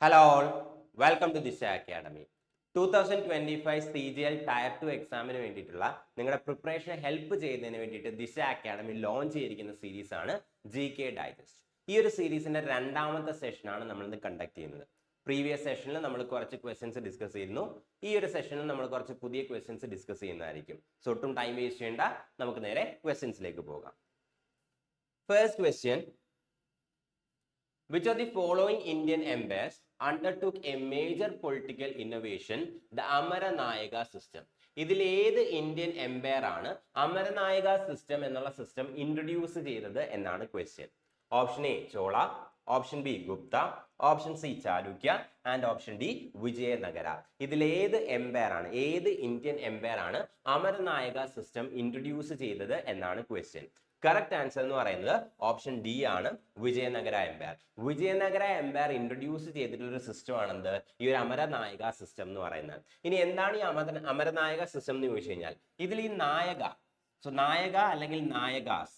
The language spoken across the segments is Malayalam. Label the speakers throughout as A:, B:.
A: Hello all, welcome to Disha Academy. 2025 CGL Tier 2 എക്സാമിന് വേണ്ടിയിട്ടുള്ള നിങ്ങളുടെ പ്രിപ്പറേഷൻ ഹെൽപ്പ് ചെയ്യുന്നതിന് വേണ്ടിയിട്ട് ദിശ അക്കാഡമി ലോഞ്ച് ചെയ്തിരിക്കുന്ന സീരീസ് ആണ് GK ഡൈജസ്റ്റ്. ഈ ഒരു സീരീസിന്റെ രണ്ടാമത്തെ സെഷനാണ് നമ്മൾ ഇന്ന് കണ്ടക്ട് ചെയ്യുന്നത്. പ്രീവിയസ് സെഷനിൽ നമ്മൾ കുറച്ച് ക്വസ്റ്റ്യൻസ് ഡിസ്കസ് ചെയ്യുന്നു. ഈ ഒരു സെഷനിൽ നമ്മൾ കുറച്ച് പുതിയ ക്വസ്റ്റ്യൻസ് ഡിസ്കസ് ചെയ്യുന്നതായിരിക്കും. സോ ഒട്ടും ടൈം വേസ്റ്റ് ചെയ്യേണ്ട, നമുക്ക് നേരെ ക്വസ്റ്റ്യൻസിലേക്ക് പോകാം. First question, which of the following Indian empires undertook a major political innovation, the Amaranayaka system? ഇതിൽ ഏത് ഇന്ത്യൻ എംപയർ ആണ് അമരനായക സിസ്റ്റം എന്നുള്ള സിസ്റ്റം ഇൻട്രൊഡ്യൂസ് ചെയ്തത് എന്നാണ് question. Option A Chola, option B Gupta, option C Chalukya and option D Vijayanagara. ഇതിൽ ഏത് എംപയർ ആണ്, ഏത് ഇന്ത്യൻ എംപയർ ആണ് അമരനായക സിസ്റ്റം ഇൻട്രൊഡ്യൂസ് ചെയ്തത് എന്നാണ് ക്വസ്റ്റ്യൻ. കറക്റ്റ് ആൻസർ എന്ന് പറയുന്നത് ഓപ്ഷൻ ഡി ആണ്, Vijayanagara empire. Vijayanagara empire introduce ചെയ്തിട്ടുള്ള ഒരു സിസ്റ്റം ആണെന്ത് ഈ ഒരു അമരനായക സിസ്റ്റം എന്ന് പറയുന്നത്. ഇനി എന്താണ് ഈ അമരനായക സിസ്റ്റം എന്ന് ചോദിച്ചു കഴിഞ്ഞാൽ, ഇതിൽ ഈ നായക, നായക അല്ലെങ്കിൽ നായകാസ്,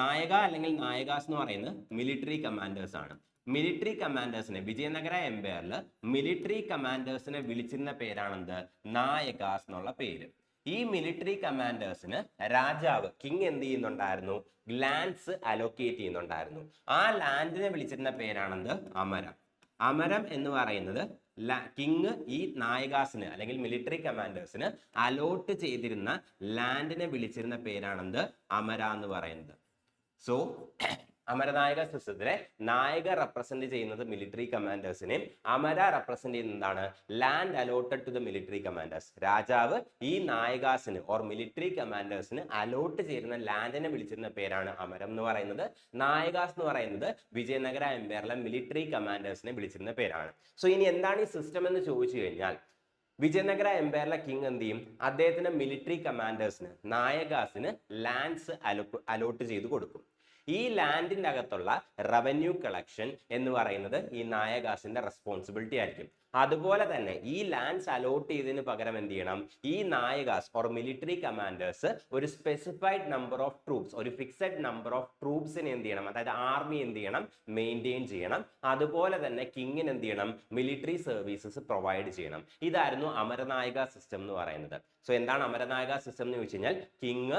A: നായക അല്ലെങ്കിൽ നായകാസ് എന്ന് പറയുന്നത് മിലിറ്ററി കമാൻഡേഴ്സ് ആണ്. മിലിറ്ററി കമാൻഡേഴ്സിനെ വിജയനഗര എംപയറിൽ മിലിറ്ററി കമാൻഡേഴ്സിനെ വിളിച്ചിരുന്ന പേരാണെന്ത് നായകാസ് എന്നുള്ള പേര്. ഈ മിലിറ്ററി കമാൻഡേഴ്സിന് രാജാവ് കിങ് എന്ത് ചെയ്യുന്നുണ്ടായിരുന്നു, ലാൻഡ്സ് അലോക്കേറ്റ് ചെയ്യുന്നുണ്ടായിരുന്നു. ആ ലാൻഡിനെ വിളിച്ചിരുന്ന പേരാണെന്ത് അമരം. അമരം എന്ന് പറയുന്നത് കിങ് ഈ നായകാസിന് അല്ലെങ്കിൽ മിലിറ്ററി കമാൻഡേഴ്സിന് അലോട്ട് ചെയ്തിരുന്ന ലാൻഡിനെ വിളിച്ചിരുന്ന പേരാണെന്ത് അമര എന്ന് പറയുന്നത്. സോ അമരനായക സിസ്റ്റത്തിലെ നായക റെപ്രസെന്റ് ചെയ്യുന്നത് മിലിറ്ററി കമാൻഡേഴ്സിനെയും അമര റെപ്രസെന്റ് ചെയ്യുന്നതാണ് land allotted to the military commanders. രാജാവ് ഈ നായകാസിന് ഓർ മിലിറ്ററി കമാൻഡേഴ്സിന് അലോട്ട് ചെയ്യുന്ന ലാൻഡിനെ വിളിച്ചിരുന്ന പേരാണ് അമരം എന്ന് പറയുന്നത്. നായകാസ് എന്ന് പറയുന്നത് വിജയനഗര എംപയറിലെ മിലിറ്ററി കമാൻഡേഴ്സിനെ വിളിച്ചിരുന്ന പേരാണ്. സോ ഇനി എന്താണ് ഈ സിസ്റ്റം എന്ന് ചോദിച്ചു കഴിഞ്ഞാൽ, വിജയനഗര എംപയറിലെ കിങ് എന്ത് ചെയ്യും, അദ്ദേഹത്തിന്റെ മിലിറ്ററി കമാൻഡേഴ്സിന് നായകാസിന് ലാൻഡ്സ് അലോട്ട് ചെയ്ത് കൊടുക്കും. ഈ ലാൻഡിന്റെ അകത്തുള്ള റവന്യൂ കളക്ഷൻ എന്ന് പറയുന്നത് ഈ നായകാസിന്റെ റെസ്പോൺസിബിലിറ്റി ആയിരിക്കും. അതുപോലെ തന്നെ ഈ ലാൻഡ്സ് അലോട്ട് ചെയ്തതിന് പകരം എന്ത് ചെയ്യണം, ഈ നായകാസ് ഓർ മിലിറ്ററി കമാൻഡേഴ്സ് ഒരു സ്പെസിഫൈഡ് നമ്പർ ഓഫ് ട്രൂപ്സ്, ഒരു ഫിക്സഡ് നമ്പർ ഓഫ് ട്രൂപ്സിനെ എന്ത് ചെയ്യണം, അതായത് ആർമി എന്ത് ചെയ്യണം, മെയിൻറ്റെയിൻ ചെയ്യണം. അതുപോലെ തന്നെ കിങ്ങിന് എന്ത് ചെയ്യണം, മിലിറ്ററി സർവീസസ് പ്രൊവൈഡ് ചെയ്യണം. ഇതായിരുന്നു അമരനായക സിസ്റ്റം എന്ന് പറയുന്നത്. സോ എന്താണ് അമരനായക സിസ്റ്റം എന്ന് ചോദിച്ചു കഴിഞ്ഞാൽ, കിങ്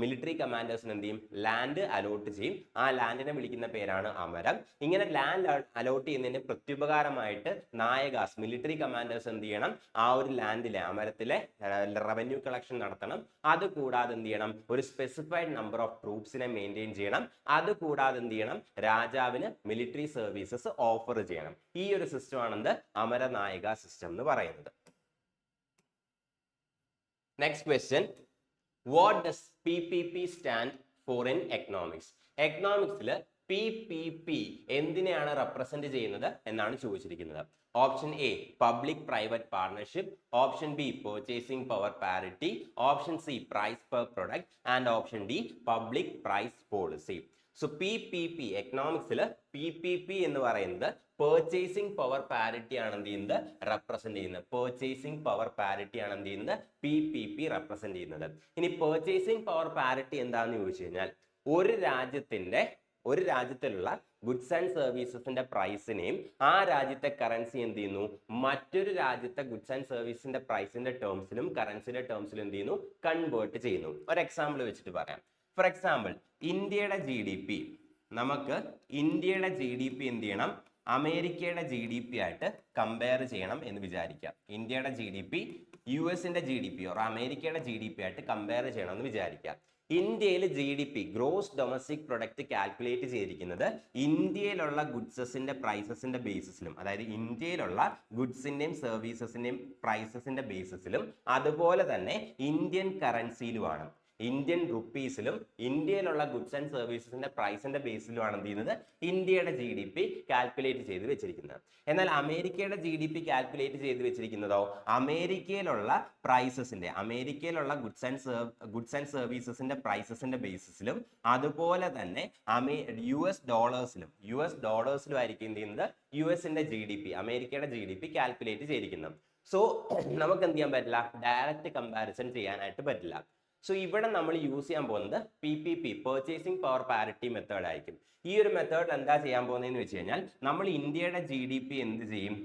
A: മിലിറ്ററി കമാൻഡേഴ്സിന് എന്ത് ചെയ്യും, ലാൻഡ് അലോട്ട് ചെയ്യും. ആ ലാൻഡിനെ വിളിക്കുന്ന പേരാണ് അമരം. ഇങ്ങനെ ലാൻഡ് അലോട്ട് ചെയ്യുന്നതിന് പ്രത്യുപകാരമായിട്ട് നായകാസ് മിലിറ്ററി കമാൻഡേഴ്സ് എന്ത് ചെയ്യണം, ആ ഒരു ലാൻഡിലെ അമരത്തിലെ റവന്യൂ കളക്ഷൻ നടത്തണം. അത് കൂടാതെ എന്ത് ചെയ്യണം, ഒരു സ്പെസിഫൈഡ് നമ്പർ ഓഫ് ട്രൂപ്സിനെ മെയിൻറ്റെയിൻ ചെയ്യണം. അത് കൂടാതെ എന്ത് ചെയ്യണം, രാജാവിന് മിലിറ്ററി സർവീസസ് ഓഫർ ചെയ്യണം. ഈ ഒരു സിസ്റ്റം ആണെന്ത് അമരനായക സിസ്റ്റം എന്ന് പറയുന്നത്. Next question, what does PPP stand for in economics? എക്കണോമിക്സിൽ PPP എന്തിനെയാണ് റെപ്രസെന്റ് ചെയ്യുന്നത് എന്നാണ് ചോദിച്ചിരിക്കുന്നത്. Option A public private partnership, option B purchasing power parity, option C price per product and option D public price policy. So PPP എക്കണോമിക്സിൽ PPP എന്ന് പറയുന്നത് പർച്ചേസിംഗ് പവർ പാരിറ്റി ആണ് എന്ത് ചെയ്യുന്നത്, റെപ്രസെന്റ് ചെയ്യുന്നത്. പർച്ചേസിംഗ് പവർ പാരിറ്റി ആണ് എന്ത് ചെയ്യുന്നത്, PPP റെപ്രസെന്റ് ചെയ്യുന്നത്. ഇനി പർച്ചേസിംഗ് പവർ പാരിറ്റി എന്താണെന്ന് ചോദിച്ചു കഴിഞ്ഞാൽ, ഒരു രാജ്യത്തിലുള്ള ഗുഡ്സ് ആൻഡ് സർവീസസിന്റെ പ്രൈസിനെയും ആ രാജ്യത്തെ കറൻസി എന്ത് ചെയ്യുന്നു, മറ്റൊരു രാജ്യത്തെ ഗുഡ്സ് ആൻഡ് സർവീസിന്റെ പ്രൈസിന്റെ ടേംസിലും കറൻസിന്റെ ടേംസിലും എന്ത് ചെയ്യുന്നു, കൺവേർട്ട് ചെയ്യുന്നു. ഒരു എക്സാമ്പിൾ വെച്ചിട്ട് പറയാം. ഫോർ എക്സാമ്പിൾ, ഇന്ത്യയുടെ GDP, നമുക്ക് ഇന്ത്യയുടെ GDP എന്ത് ചെയ്യണം, അമേരിക്കയുടെ GDP ആയിട്ട് കമ്പയർ ചെയ്യണം എന്ന് വിചാരിക്കാം. ഇന്ത്യയുടെ GDP US-ന്റെ GDP ഓർ അമേരിക്കയുടെ GDP ആയിട്ട് കമ്പയർ ചെയ്യണം എന്ന് വിചാരിക്കാം. ഇന്ത്യയിൽ GDP gross domestic product calculate ചെയ്തിരിക്കുന്നത് ഇന്ത്യയിലുള്ള ഗുഡ്സസിന്റെ പ്രൈസസിന്റെ ബേസിസിലും, അതായത് ഇന്ത്യയിലുള്ള ഗുഡ്സിന്റെയും സർവീസസിന്റെയും പ്രൈസസിന്റെ ബേസിസിലും അതുപോലെ തന്നെ ഇന്ത്യൻ കറൻസിയിലുമാണ്. ഇന്ത്യൻ റുപ്പീസിലും ഇന്ത്യയിലുള്ള ഗുഡ്സ് ആൻഡ് സർവീസസിന്റെ പ്രൈസിന്റെ ബേസിലുമാണ് എന്ത് ചെയ്യുന്നത്, ഇന്ത്യയുടെ GDP കാൽക്കുലേറ്റ് ചെയ്ത് വെച്ചിരിക്കുന്നത്. എന്നാൽ അമേരിക്കയുടെ GDP കാൽക്കുലേറ്റ് ചെയ്ത് വെച്ചിരിക്കുന്നതോ അമേരിക്കയിലുള്ള പ്രൈസസിന്റെ, അമേരിക്കയിലുള്ള ഗുഡ്സ് ആൻഡ് സർവീസസിന്റെ പ്രൈസസിന്റെ ബേസിസിലും അതുപോലെ തന്നെ US ഡോളേഴ്സിലും ആയിരിക്കും എന്ത് ചെയ്യുന്നത്, US-ന്റെ GDP, അമേരിക്കയുടെ GDP കാൽക്കുലേറ്റ് ചെയ്തിരിക്കുന്നത്. സോ നമുക്ക് എന്ത് ചെയ്യാൻ പറ്റില്ല, ഡയറക്റ്റ് കമ്പാരിസൺ ചെയ്യാനായിട്ട് പറ്റില്ല. സോ ഇവിടെ നമ്മൾ യൂസ് ചെയ്യാൻ പോകുന്നത് PPP, purchasing power parity method ആയിരിക്കും. ഈ ഒരു മെത്തേഡിൽ എന്താ ചെയ്യാൻ പോകുന്നതെന്ന് വെച്ച് കഴിഞ്ഞാൽ നമ്മൾ ഇന്ത്യയുടെ GDP എന്ത് ചെയ്യും,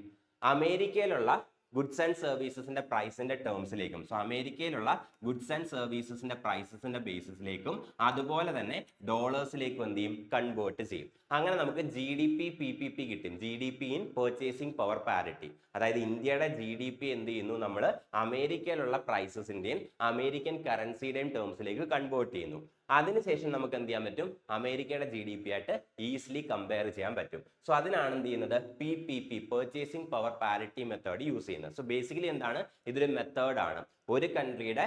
A: അമേരിക്കയിലുള്ള ഗുഡ്സ് ആൻഡ് സർവീസസിന്റെ പ്രൈസിന്റെ ടേംസിലേക്കും, സോ അമേരിക്കയിലുള്ള ഗുഡ്സ് ആൻഡ് സർവീസസിന്റെ പ്രൈസസിന്റെ ബേസിസിലേക്കും അതുപോലെ തന്നെ ഡോളേഴ്സിലേക്കും എന്ത് ചെയ്യും, കൺവേർട്ട് ചെയ്യും. അങ്ങനെ നമുക്ക് GDP PPP കിട്ടും. GDP in purchasing power parity. അതായത് ഇന്ത്യയുടെ GDP എന്ത് ചെയ്യുന്നു, നമ്മൾ അമേരിക്കയിലുള്ള പ്രൈസസിന്റെയും അമേരിക്കൻ കറൻസിയുടെയും ടേംസിലേക്ക് കൺവേർട്ട് ചെയ്യുന്നു. അതിനുശേഷം നമുക്ക് എന്ത് ചെയ്യാൻ പറ്റും, അമേരിക്കയുടെ GDP ആയിട്ട് ഈസിലി കമ്പയർ ചെയ്യാൻ പറ്റും. സോ അതിനാണ് എന്ത് ചെയ്യുന്നത്, PPP, purchasing power parity method use ചെയ്യുന്നത്. സോ ബേസിക്കലി എന്താണ്, ഇതൊരു മെത്തേഡാണ്. ഒരു കൺട്രിയുടെ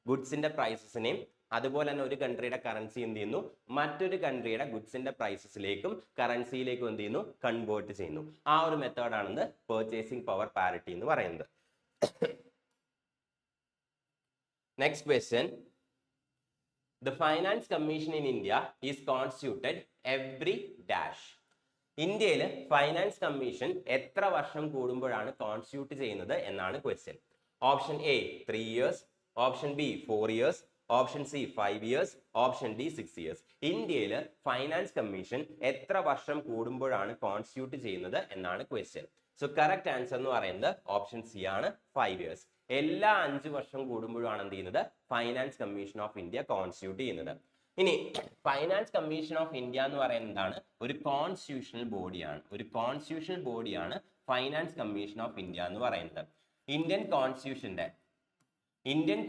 A: ഗുഡ്സിന്റെ പ്രൈസസിനെയും അതുപോലെ തന്നെ ഒരു കൺട്രിയുടെ കറൻസി എന്ത് ചെയ്യുന്നു, മറ്റൊരു കൺട്രിയുടെ ഗുഡ്സിന്റെ പ്രൈസസിലേക്കും കറൻസിയിലേക്കും എന്ത് ചെയ്യുന്നു, കൺവേർട്ട് ചെയ്യുന്നു. ആ ഒരു മെത്തേഡാണ് പർച്ചേസിംഗ് പവർ പാരിറ്റി എന്ന് പറയുന്നത്. Next question. The Finance Commission in India is constituted every dash. ഇന്ത്യയിൽ ഫൈനാൻസ് കമ്മീഷൻ എത്ര വർഷം കൂടുമ്പോഴാണ് കോൺസ്റ്റിറ്റ്യൂട്ട് ചെയ്യുന്നത് എന്നാണ് question. Option A 3 years, option B 4 years, option C 5 years, option D 6 years. ഇന്ത്യയിൽ ഫൈനാൻസ് കമ്മീഷൻ എത്ര വർഷം കൂടുമ്പോഴാണ് കോൺസ്റ്റിറ്റ്യൂട്ട് ചെയ്യുന്നത് എന്നാണ് ക്വസ്റ്റ്യൻ. സോ കറക്റ്റ് ആൻസർ എന്ന് പറയുന്നത് ഓപ്ഷൻ സി ആണ്, 5 years. എല്ലാ 5 വർഷം കൂടുമ്പോഴാണ് എന്ത് ചെയ്യുന്നത്, finance commission of India constitute ചെയ്യുന്നത്. ഇനി ഫൈനാൻസ് കമ്മീഷൻ ഓഫ് ഇന്ത്യ എന്ന് പറയുന്നത് എന്താണ്, ഒരു കോൺസ്റ്റിറ്റ്യൂഷണൽ ബോഡിയാണ്. ഒരു കോൺസ്റ്റിറ്റ്യൂഷണൽ ബോഡിയാണ് ഫൈനാൻസ് കമ്മീഷൻ ഓഫ് ഇന്ത്യ എന്ന് പറയുന്നത്. ഇന്ത്യൻ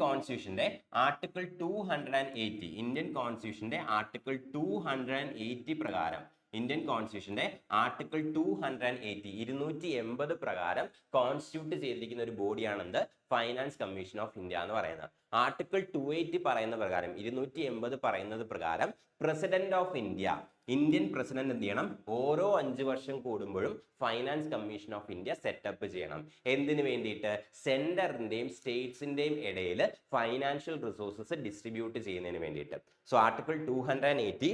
A: കോൺസ്റ്റിറ്റ്യൂഷന്റെ ആർട്ടിക്കിൾ 280, ഇന്ത്യൻ കോൺസ്റ്റിറ്റ്യൂഷന്റെ ആർട്ടിക്കിൾ 280 പ്രകാരം, ഇന്ത്യൻ കോൺസ്റ്റിറ്റ്യൂഷന്റെ ആർട്ടിക്കിൾ 280 പ്രകാരം കോൺസ്റ്റിറ്റ്യൂട്ട് ചെയ്തിരിക്കുന്ന ഒരു ബോഡിയാണെന്ത്, ഫൈനാൻസ് കമ്മീഷൻ ഓഫ് ഇന്ത്യ എന്ന് പറയുന്നത്. ആർട്ടിക്കിൾ 280 പറയുന്ന പ്രകാരം, 280 പറയുന്നത് പ്രകാരം president of India, Indian president എന്ത് ചെയ്യണം, ഓരോ 5 വർഷം കൂടുമ്പോഴും finance commission of India setup ചെയ്യണം. എന്തിനു വേണ്ടിയിട്ട്, സെന്ററിന്റെയും സ്റ്റേറ്റ്സിന്റെയും ഇടയിൽ ഫൈനാൻഷ്യൽ റിസോഴ്സസ് ഡിസ്ട്രിബ്യൂട്ട് ചെയ്യുന്നതിന് വേണ്ടിയിട്ട്. സോ ആർട്ടിക്കിൾ 280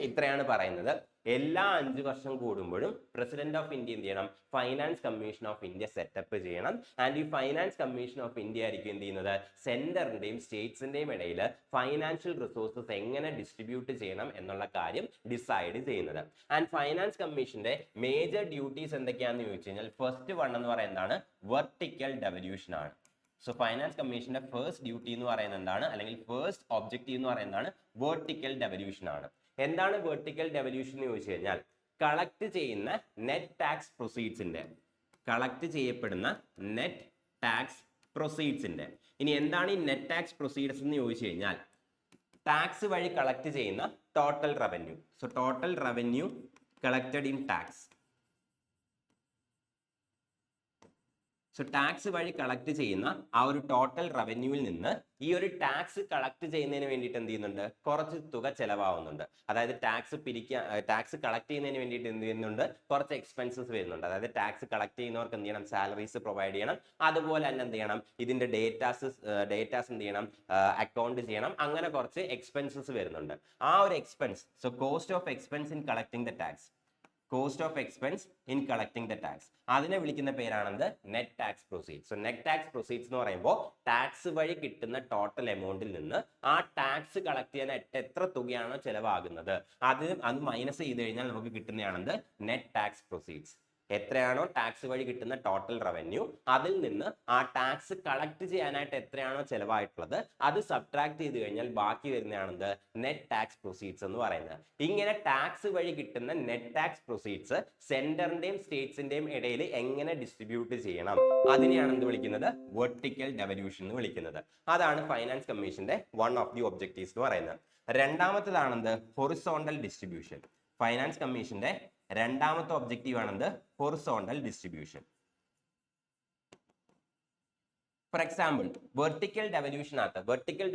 A: ഇത്രയാണ് പറയുന്നത്, എല്ലാ 5 വർഷം കൂടുമ്പോഴും പ്രസിഡന്റ് ഓഫ് ഇന്ത്യ എന്ത് ചെയ്യണം, finance commission of India setup ചെയ്യണം. ആൻഡ് ഈ ഫൈനാൻസ് കമ്മീഷൻ ഓഫ് ഇന്ത്യ ആയിരിക്കും എന്ത് ചെയ്യുന്നത്, സെന്ററിന്റെയും സ്റ്റേറ്റ്സിന്റെയും ഇടയിൽ ഫൈനാൻഷ്യൽ റിസോഴ്സസ് എങ്ങനെ ഡിസ്ട്രിബ്യൂട്ട് ചെയ്യണം എന്നുള്ള കാര്യം ഡിസൈഡ് ചെയ്യുന്നത്. ആൻഡ് ഫൈനാൻസ് കമ്മീഷന്റെ മേജർ ഡ്യൂട്ടീസ് എന്തൊക്കെയാണെന്ന് ചോദിച്ചു കഴിഞ്ഞാൽ, ഫസ്റ്റ് വൺ എന്ന് പറയുന്നതാണ് വെർട്ടിക്കൽ ഡെവല്യൂഷൻ ആണ്. സോ ഫൈനാൻസ് കമ്മീഷന്റെ ഫസ്റ്റ് ഡ്യൂട്ടി എന്ന് പറയുന്നത് എന്താണ്, അല്ലെങ്കിൽ ഫസ്റ്റ് ഒബ്ജക്റ്റീവ് എന്ന് പറയുന്നതാണ് വെർട്ടിക്കൽ ഡെവല്യൂഷൻ ആണ്. എന്താണ് വെർട്ടിക്കൽ ഡെവല്യൂഷൻ എന്ന് ചോദിച്ചു കഴിഞ്ഞാൽ, കളക്ട് ചെയ്യുന്ന നെറ്റ് ടാക്സ് പ്രൊസീഡ്സിന്റെ, കളക്ട് ചെയ്യപ്പെടുന്ന നെറ്റ് ടാക്സ് പ്രൊസീഡ്സിന്റെ, ഇനി എന്താണ് ഈ നെറ്റ് ടാക്സ് പ്രൊസീഡ്സ് എന്ന് ചോദിച്ചു കഴിഞ്ഞാൽ, ടാക്സ് വഴി കളക്ട് ചെയ്യുന്ന total revenue. So total revenue collected in tax. So tax വഴി കളക്ട് ചെയ്യുന്ന ആ ഒരു ടോട്ടൽ റവന്യൂവിൽ നിന്ന് ഈ ഒരു ടാക്സ് കളക്ട് ചെയ്യുന്നതിന് വേണ്ടിയിട്ട് എന്ത് ചെയ്യുന്നുണ്ട്, കുറച്ച് തുക ചെലവാകുന്നുണ്ട്. അതായത് ടാക്സ് കളക്ട് ചെയ്യുന്നതിന് വേണ്ടിയിട്ട് എന്ത് ചെയ്യുന്നുണ്ട്, കുറച്ച് എക്സ്പെൻസസ് വരുന്നുണ്ട്. അതായത് ടാക്സ് കളക്ട് ചെയ്യുന്നവർക്ക് എന്ത് ചെയ്യണം, സാലറീസ് പ്രൊവൈഡ് ചെയ്യണം. അതുപോലെ തന്നെ എന്ത് ചെയ്യണം, ഇതിന്റെ ഡേറ്റാസ് എന്ത് ചെയ്യണം, അക്കൗണ്ട് ചെയ്യണം. അങ്ങനെ കുറച്ച് എക്സ്പെൻസസ് വരുന്നുണ്ട്. ആ ഒരു expense, so cost of expense in collecting the tax, cost of expense in collecting the tax, അതിനെ വിളിക്കുന്ന പേരാണെന്ത്, net tax proceeds. So net tax proceeds എന്ന് പറയുമ്പോൾ ടാക്സ് വഴി കിട്ടുന്ന ടോട്ടൽ എമൗണ്ടിൽ നിന്ന് ആ ടാക്സ് കളക്ട് ചെയ്യാൻ എത്ര തുകയാണോ ചെലവാകുന്നത് അത് മൈനസ് ചെയ്ത് കഴിഞ്ഞാൽ നമുക്ക് കിട്ടുന്നതാണെന്ത്, നെറ്റ് ടാക്സ് പ്രൊസീഡ്സ്. എത്രയാണോ ടാക്സ് വഴി കിട്ടുന്ന ടോട്ടൽ റവന്യൂ, അതിൽ നിന്ന് ആ ടാക്സ് കളക്ട് ചെയ്യാനായിട്ട് എത്രയാണോ ചെലവായിട്ടുള്ളത് അത് സബ്ട്രാക്ട് ചെയ്ത് കഴിഞ്ഞാൽ ബാക്കി വരുന്നതാണെന്ത്, നെറ്റ് ടാക്സ് പ്രൊസീഡ്സ് എന്ന് പറയുന്നത്. ഇങ്ങനെ ടാക്സ് വഴി കിട്ടുന്ന നെറ്റ് ടാക്സ് പ്രൊസീഡ്സ് സെന്ററിന്റെയും സ്റ്റേറ്റ്സിന്റെയും ഇടയിൽ എങ്ങനെ ഡിസ്ട്രിബ്യൂട്ട് ചെയ്യണം, അതിനെയാണ് എന്ത് വിളിക്കുന്നത്, വെർട്ടിക്കൽ ഡെവല്യൂഷൻ എന്ന് വിളിക്കുന്നത്. അതാണ് ഫൈനാൻസ് കമ്മീഷന്റെ വൺ ഓഫ് ദി ഒബ്ജക്റ്റീവ്സ് എന്ന് പറയുന്നത്. രണ്ടാമത്തേതാണെന്ത്, ഹൊറിസോണ്ടൽ ഡിസ്ട്രിബ്യൂഷൻ. ഫൈനാൻസ് കമ്മീഷന്റെ രണ്ടാമത്തെ ഒബ്ജക്റ്റീവ് ആണെന്ത്, horizontal distribution. For example, vertical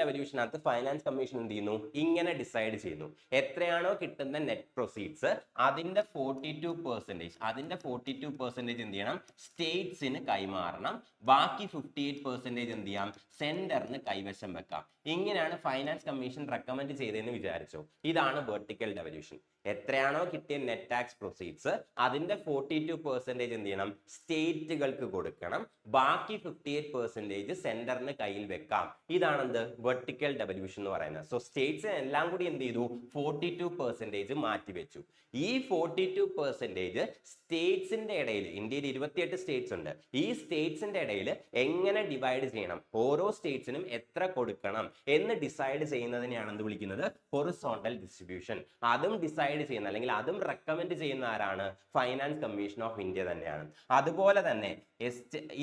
A: ഡെവല്യൂഷനകത്ത് ഫൈനാൻസ് കമ്മീഷൻ എന്ത് ചെയ്യുന്നു, ഇങ്ങനെ ഡിസൈഡ് ചെയ്യുന്നു, എത്രയാണോ കിട്ടുന്ന നെറ്റ് പ്രൊസീഡ്സ് അതിന്റെ 42% എന്ത് ചെയ്യണം, സ്റ്റേറ്റ്സിന് കൈമാറണം. ബാക്കി 58% എന്ത് ചെയ്യാം, സെന്ററിന് കൈവശം വെക്കാം. ഇങ്ങനെയാണ് ഫൈനാൻസ് കമ്മീഷൻ റെക്കമെൻഡ് ചെയ്തതെന്ന് വിചാരിച്ചു. ഇതാണ് വെർട്ടിക്കൽ ഡെവല്യൂഷൻ. എത്രയാണോ കിട്ടിയ നെറ്റ് ടാക്സ് പ്രൊസീഡ്സ് അതിന്റെ 42% എന്ത് ചെയ്യണം, സ്റ്റേറ്റുകൾക്ക് കൊടുക്കണം. ബാക്കി 58% സെന്ററിന് കയ്യിൽ വെക്കാം. ഇതാണ് എന്ത് വെർട്ടിക്കൽ ഡെവല്യൂഷൻ എന്ന് പറയുന്നത്. സോ സ്റ്റേറ്റ്സ് എല്ലാം കൂടി എന്ത് ചെയ്തു 42% മാറ്റി വെച്ചു. ഈ 42% സ്റ്റേറ്റ്സിന്റെ ഇടയിൽ, ഇന്ത്യയിൽ 28 സ്റ്റേറ്റ്സ് ഉണ്ട്, ഈ സ്റ്റേറ്റ്സിന്റെ ഇടയിൽ എങ്ങനെ ഡിവൈഡ് ചെയ്യണം, ഓരോ സ്റ്റേറ്റ്സിനും എത്ര കൊടുക്കണം എന്ന് ഡിസൈഡ് ചെയ്യുന്നതിനെയാണ് എന്ത് വിളിക്കുന്നത് ഹൊറിസോണ്ടൽ ഡിസ്ട്രിബ്യൂഷൻ. അതും ഡിസൈഡ് ചെയ്യുന്ന അല്ലെങ്കിൽ അതും റെക്കമെൻഡ് ചെയ്യുന്ന ആരാണ് ഫൈനാൻസ് കമ്മീഷൻ ഓഫ് ഇന്ത്യ തന്നെയാണ്. അതുപോലെ തന്നെ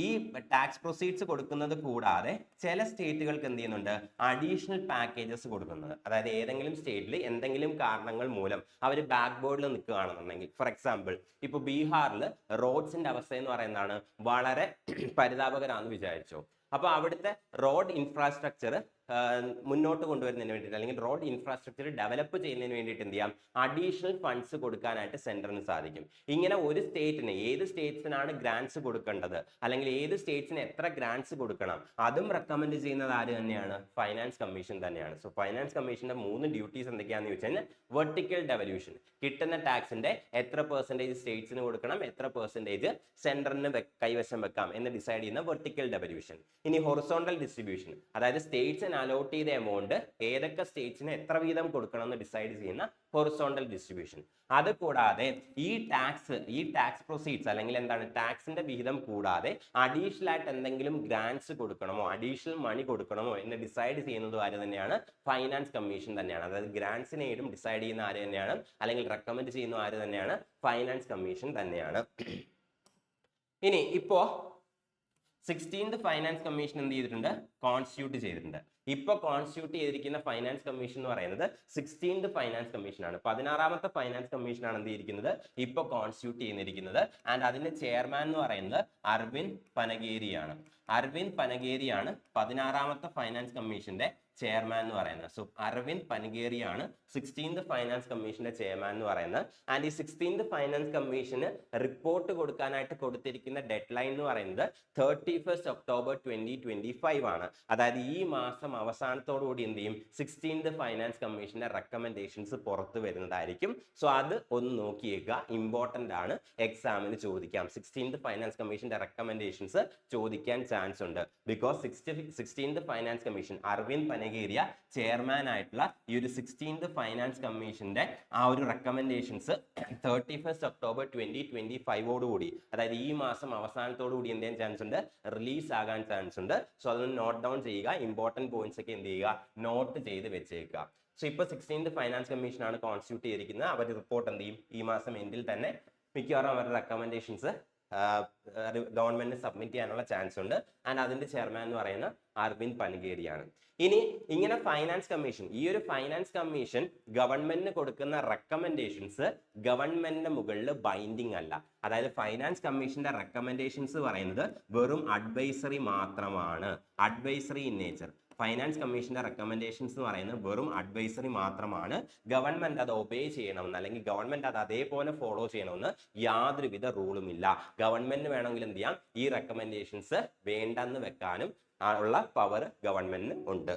A: ഈ ടാക്സ് പ്രൊസീഡ്സ് കൊടുക്കുന്നത് കൂടാതെ ചില സ്റ്റേറ്റുകൾക്ക് എന്ത് ചെയ്യുന്നുണ്ട് അഡീഷണൽ പാക്കേജസ് കൊടുക്കുന്നത്. അതായത് ഏതെങ്കിലും സ്റ്റേറ്റിൽ എന്തെങ്കിലും കാരണങ്ങൾ മൂലം അവർ ബാക്ക് ബോർഡിൽ നിൽക്കുകയാണെന്നുണ്ടെങ്കിൽ, ഫോർ എക്സാമ്പിൾ ഇപ്പൊ ബീഹാറിൽ റോഡ്സിന്റെ അവസ്ഥ എന്ന് പറയുന്നതാണ് വളരെ പരിതാപകരാണെന്ന് വിചാരിച്ചോ. അപ്പൊ അവിടുത്തെ റോഡ് ഇൻഫ്രാസ്ട്രക്ചർ മുന്നോട്ട് കൊണ്ടുവരുന്നതിന് വേണ്ടിയിട്ട് അല്ലെങ്കിൽ റോഡ് ഇൻഫ്രാസ്ട്രക്ചർ ഡെവലപ്പ് ചെയ്യുന്നതിന് വേണ്ടിയിട്ട് എന്ത് ചെയ്യാം അഡീഷണൽ ഫണ്ട്സ് കൊടുക്കാനായിട്ട് സെന്ററിന് സാധിക്കും. ഇങ്ങനെ ഒരു സ്റ്റേറ്റിന് ഏത് സ്റ്റേറ്റ്സിനാണ് ഗ്രാന്റ്സ് കൊടുക്കേണ്ടത് അല്ലെങ്കിൽ ഏത് സ്റ്റേറ്റ്സിന് എത്ര ഗ്രാന്റ്സ് കൊടുക്കണം അതും റെക്കമെൻഡ് ചെയ്യുന്നത് ആര് തന്നെയാണ് ഫൈനാൻസ് കമ്മീഷൻ തന്നെയാണ്. സോ ഫൈനാൻസ് കമ്മീഷന്റെ 3 ഡ്യൂട്ടീസ് എന്തൊക്കെയാണെന്ന് ചോദിച്ചാൽ വെർട്ടിക്കൽ ഡെവല്യൂഷൻ, കിട്ടുന്ന ടാക്സിന്റെ എത്ര പെർസെന്റേജ് സ്റ്റേറ്റ്സിന് കൊടുക്കണം, എത്ര പെർസെന്റേജ് സെന്ററിന് കൈവശം വെക്കാം എന്ന് ഡിസൈഡ് ചെയ്യുന്ന വെർട്ടിക്കൽ ഡെവല്യൂഷൻ. ഇനി ഹൊറിസോണ്ടൽ ഡിസ്ട്രിബ്യൂഷൻ, അതായത് സ്റ്റേറ്റ്സിന് അലോട്ട് ചെയ്ത എമൗണ്ട് ഏതൊക്കെ സ്റ്റേറ്റ്സിന് എത്ര വീതം കൊടുക്കണം എന്ന് ഡിസൈഡ് ചെയ്യുന്ന ഹൊറിസോണ്ടൽ ഡിസ്ട്രിബ്യൂഷൻ. അത് കൂടാതെ ഈ ടാക്സ് പ്രൊസീഡ്സ് അല്ലെങ്കിൽ എന്താണ് ടാക്സിന്റെ വിഹിതം കൂടാതെ അഡീഷണൽ ആയിട്ട് എന്തെങ്കിലും ഗ്രാന്റ്സ് കൊടുക്കണമോ അഡീഷണൽ മണി കൊടുക്കണമോ എന്ന് ഡിസൈഡ് ചെയ്യുന്നത് ആര് തന്നെയാണ് ഫൈനാൻസ് കമ്മീഷൻ തന്നെയാണ്. അതായത് ഗ്രാന്റ്സിനെയും ഡിസൈഡ് ചെയ്യുന്ന ആര് തന്നെയാണ് അല്ലെങ്കിൽ റെക്കമെൻഡ് ചെയ്യുന്ന ആര് തന്നെയാണ് ഫൈനാൻസ് കമ്മീഷൻ തന്നെയാണ്. ഇനി ഇപ്പോ 16th ഫൈനാൻസ് കമ്മീഷൻ എന്ത് ചെയ്തിട്ടുണ്ട് കോൺസ്റ്റിറ്റ്യൂട്ട് ചെയ്തിട്ടുണ്ട്. ഇപ്പൊ കോൺസ്റ്റിറ്റ്യൂട്ട് ചെയ്തിരിക്കുന്ന ഫൈനാൻസ് കമ്മീഷൻ എന്ന് പറയുന്നത് 16th ഫൈനാൻസ് കമ്മീഷൻ ആണ്. 16ാമത്തെ ഫൈനാൻസ് കമ്മീഷൻ ആണ് എന്ത് ചെയ്തിരിക്കുന്നത് ഇപ്പൊ കോൺസ്റ്റിറ്റ്യൂട്ട് ചെയ്തിരിക്കുന്നത്. ആൻഡ് അതിന്റെ ചെയർമാൻ എന്ന് പറയുന്നത് അരവിന്ദ് പനഗേരിയാണ്. അരവിന്ദ് പനഗേരിയാണ് 16ാമത്തെ ഫൈനാൻസ് കമ്മീഷന്റെ ചെയർമാൻ എന്ന് പറയുന്നത്. സോ അരവിന്ദ് പനഗേരിയാണ് 16th ഫൈനാൻസ് കമ്മീഷന്റെ ചെയർമാൻ എന്ന് പറയുന്നത്. ആൻഡ് ഈ 16th ഫൈനാൻസ് കമ്മീഷന് റിപ്പോർട്ട് കൊടുക്കാനായിട്ട് കൊടുത്തിരിക്കുന്ന ഡെഡ് ലൈൻ എന്ന് പറയുന്നത് 31st October 2025 ആണ്. അതായത് ഈ മാസം അവസാനത്തോടുകൂടി എന്ത് ചെയ്യും 16th ഫൈനാൻസ് കമ്മീഷന്റെ റെക്കമെൻഡേഷൻസ് പുറത്തു വരുന്നതായിരിക്കും. സോ അത് ഒന്ന് നോക്കിയേക്കുക, ഇമ്പോർട്ടന്റ് ആണ്, എക്സാമിന് ചോദിക്കാം. 16th ഫൈനാൻസ് കമ്മീഷന്റെ റെക്കമെൻഡേഷൻസ് ചോദിക്കാൻ ചാൻസ് ഉണ്ട്. Because 16th finance commission Arvind Panagariya chairman ആയിട്ടുള്ള ഈ ഒരു 16th ഫൈനാൻസ് കമ്മീഷന്റെ ആ ഒരു റെക്കമെൻഡേഷൻസ് 31st October 2025 അതായത് ഈ മാസം അവസാനത്തോടു കൂടി എന്ത് ചെയ്യാൻ ചാൻസ് ഉണ്ട് റിലീസ് ആകാൻ ചാൻസ് ഉണ്ട്. സോ അതൊന്ന് നോട്ട് ഡൗൺ ചെയ്യുക, ഇമ്പോർട്ടന്റ് പോയിന്റ്സ് ഒക്കെ എന്ത് ചെയ്യുക നോട്ട് ചെയ്ത് വെച്ചേക്കുക. സോ ഇപ്പൊ 16th ഫൈനാൻസ് കമ്മീഷൻ ആണ് കോൺസ്റ്റിറ്റ്യൂട്ട് ചെയ്തിരിക്കുന്നത്. അവർ റിപ്പോർട്ട് എന്ത് ചെയ്യും ഈ മാസം എൻഡിൽ തന്നെ മിക്കവാറും അവരുടെ റെക്കമെൻഡേഷൻസ് ഗവൺമെന്റിന് സബ്മിറ്റ് ചെയ്യാനുള്ള ചാൻസ് ഉണ്ട്. ആൻഡ് അതിന്റെ ചെയർമാൻ എന്ന് പറയുന്ന അരവിന്ദ് പനഗേരിയാണ്. ഇനി ഇങ്ങനെ ഫൈനാൻസ് കമ്മീഷൻ ഈ ഒരു ഫൈനാൻസ് കമ്മീഷൻ ഗവൺമെന്റിന് കൊടുക്കുന്ന റെക്കമെൻഡേഷൻസ് ഗവൺമെന്റിന്റെ മുകളിൽ ബൈൻഡിങ് അല്ല. അതായത് ഫൈനാൻസ് കമ്മീഷന്റെ റെക്കമെൻഡേഷൻസ് പറയുന്നത് വെറും അഡ്വൈസറി മാത്രമാണ്, അഡ്വൈസറി ഇൻ നേച്ചർ. ഫൈനാൻസ് കമ്മീഷന്റെ റെക്കമെൻഡേഷൻസ് എന്ന് പറയുന്നത് വെറും അഡ്വൈസറി മാത്രമാണ്. ഗവൺമെന്റ് അത് ഒബേ ചെയ്യണമെന്ന് അല്ലെങ്കിൽ ഗവൺമെന്റ് അത് അതേപോലെ ഫോളോ ചെയ്യണമെന്ന് യാതൊരുവിധ റൂളും ഇല്ല. ഗവൺമെന്റിന് വേണമെങ്കിൽ എന്ത് ചെയ്യാം ഈ റെക്കമെൻഡേഷൻസ് വേണ്ടെന്ന് വെക്കാനും ഉള്ള പവർ ഗവൺമെന്റിന് ഉണ്ട്.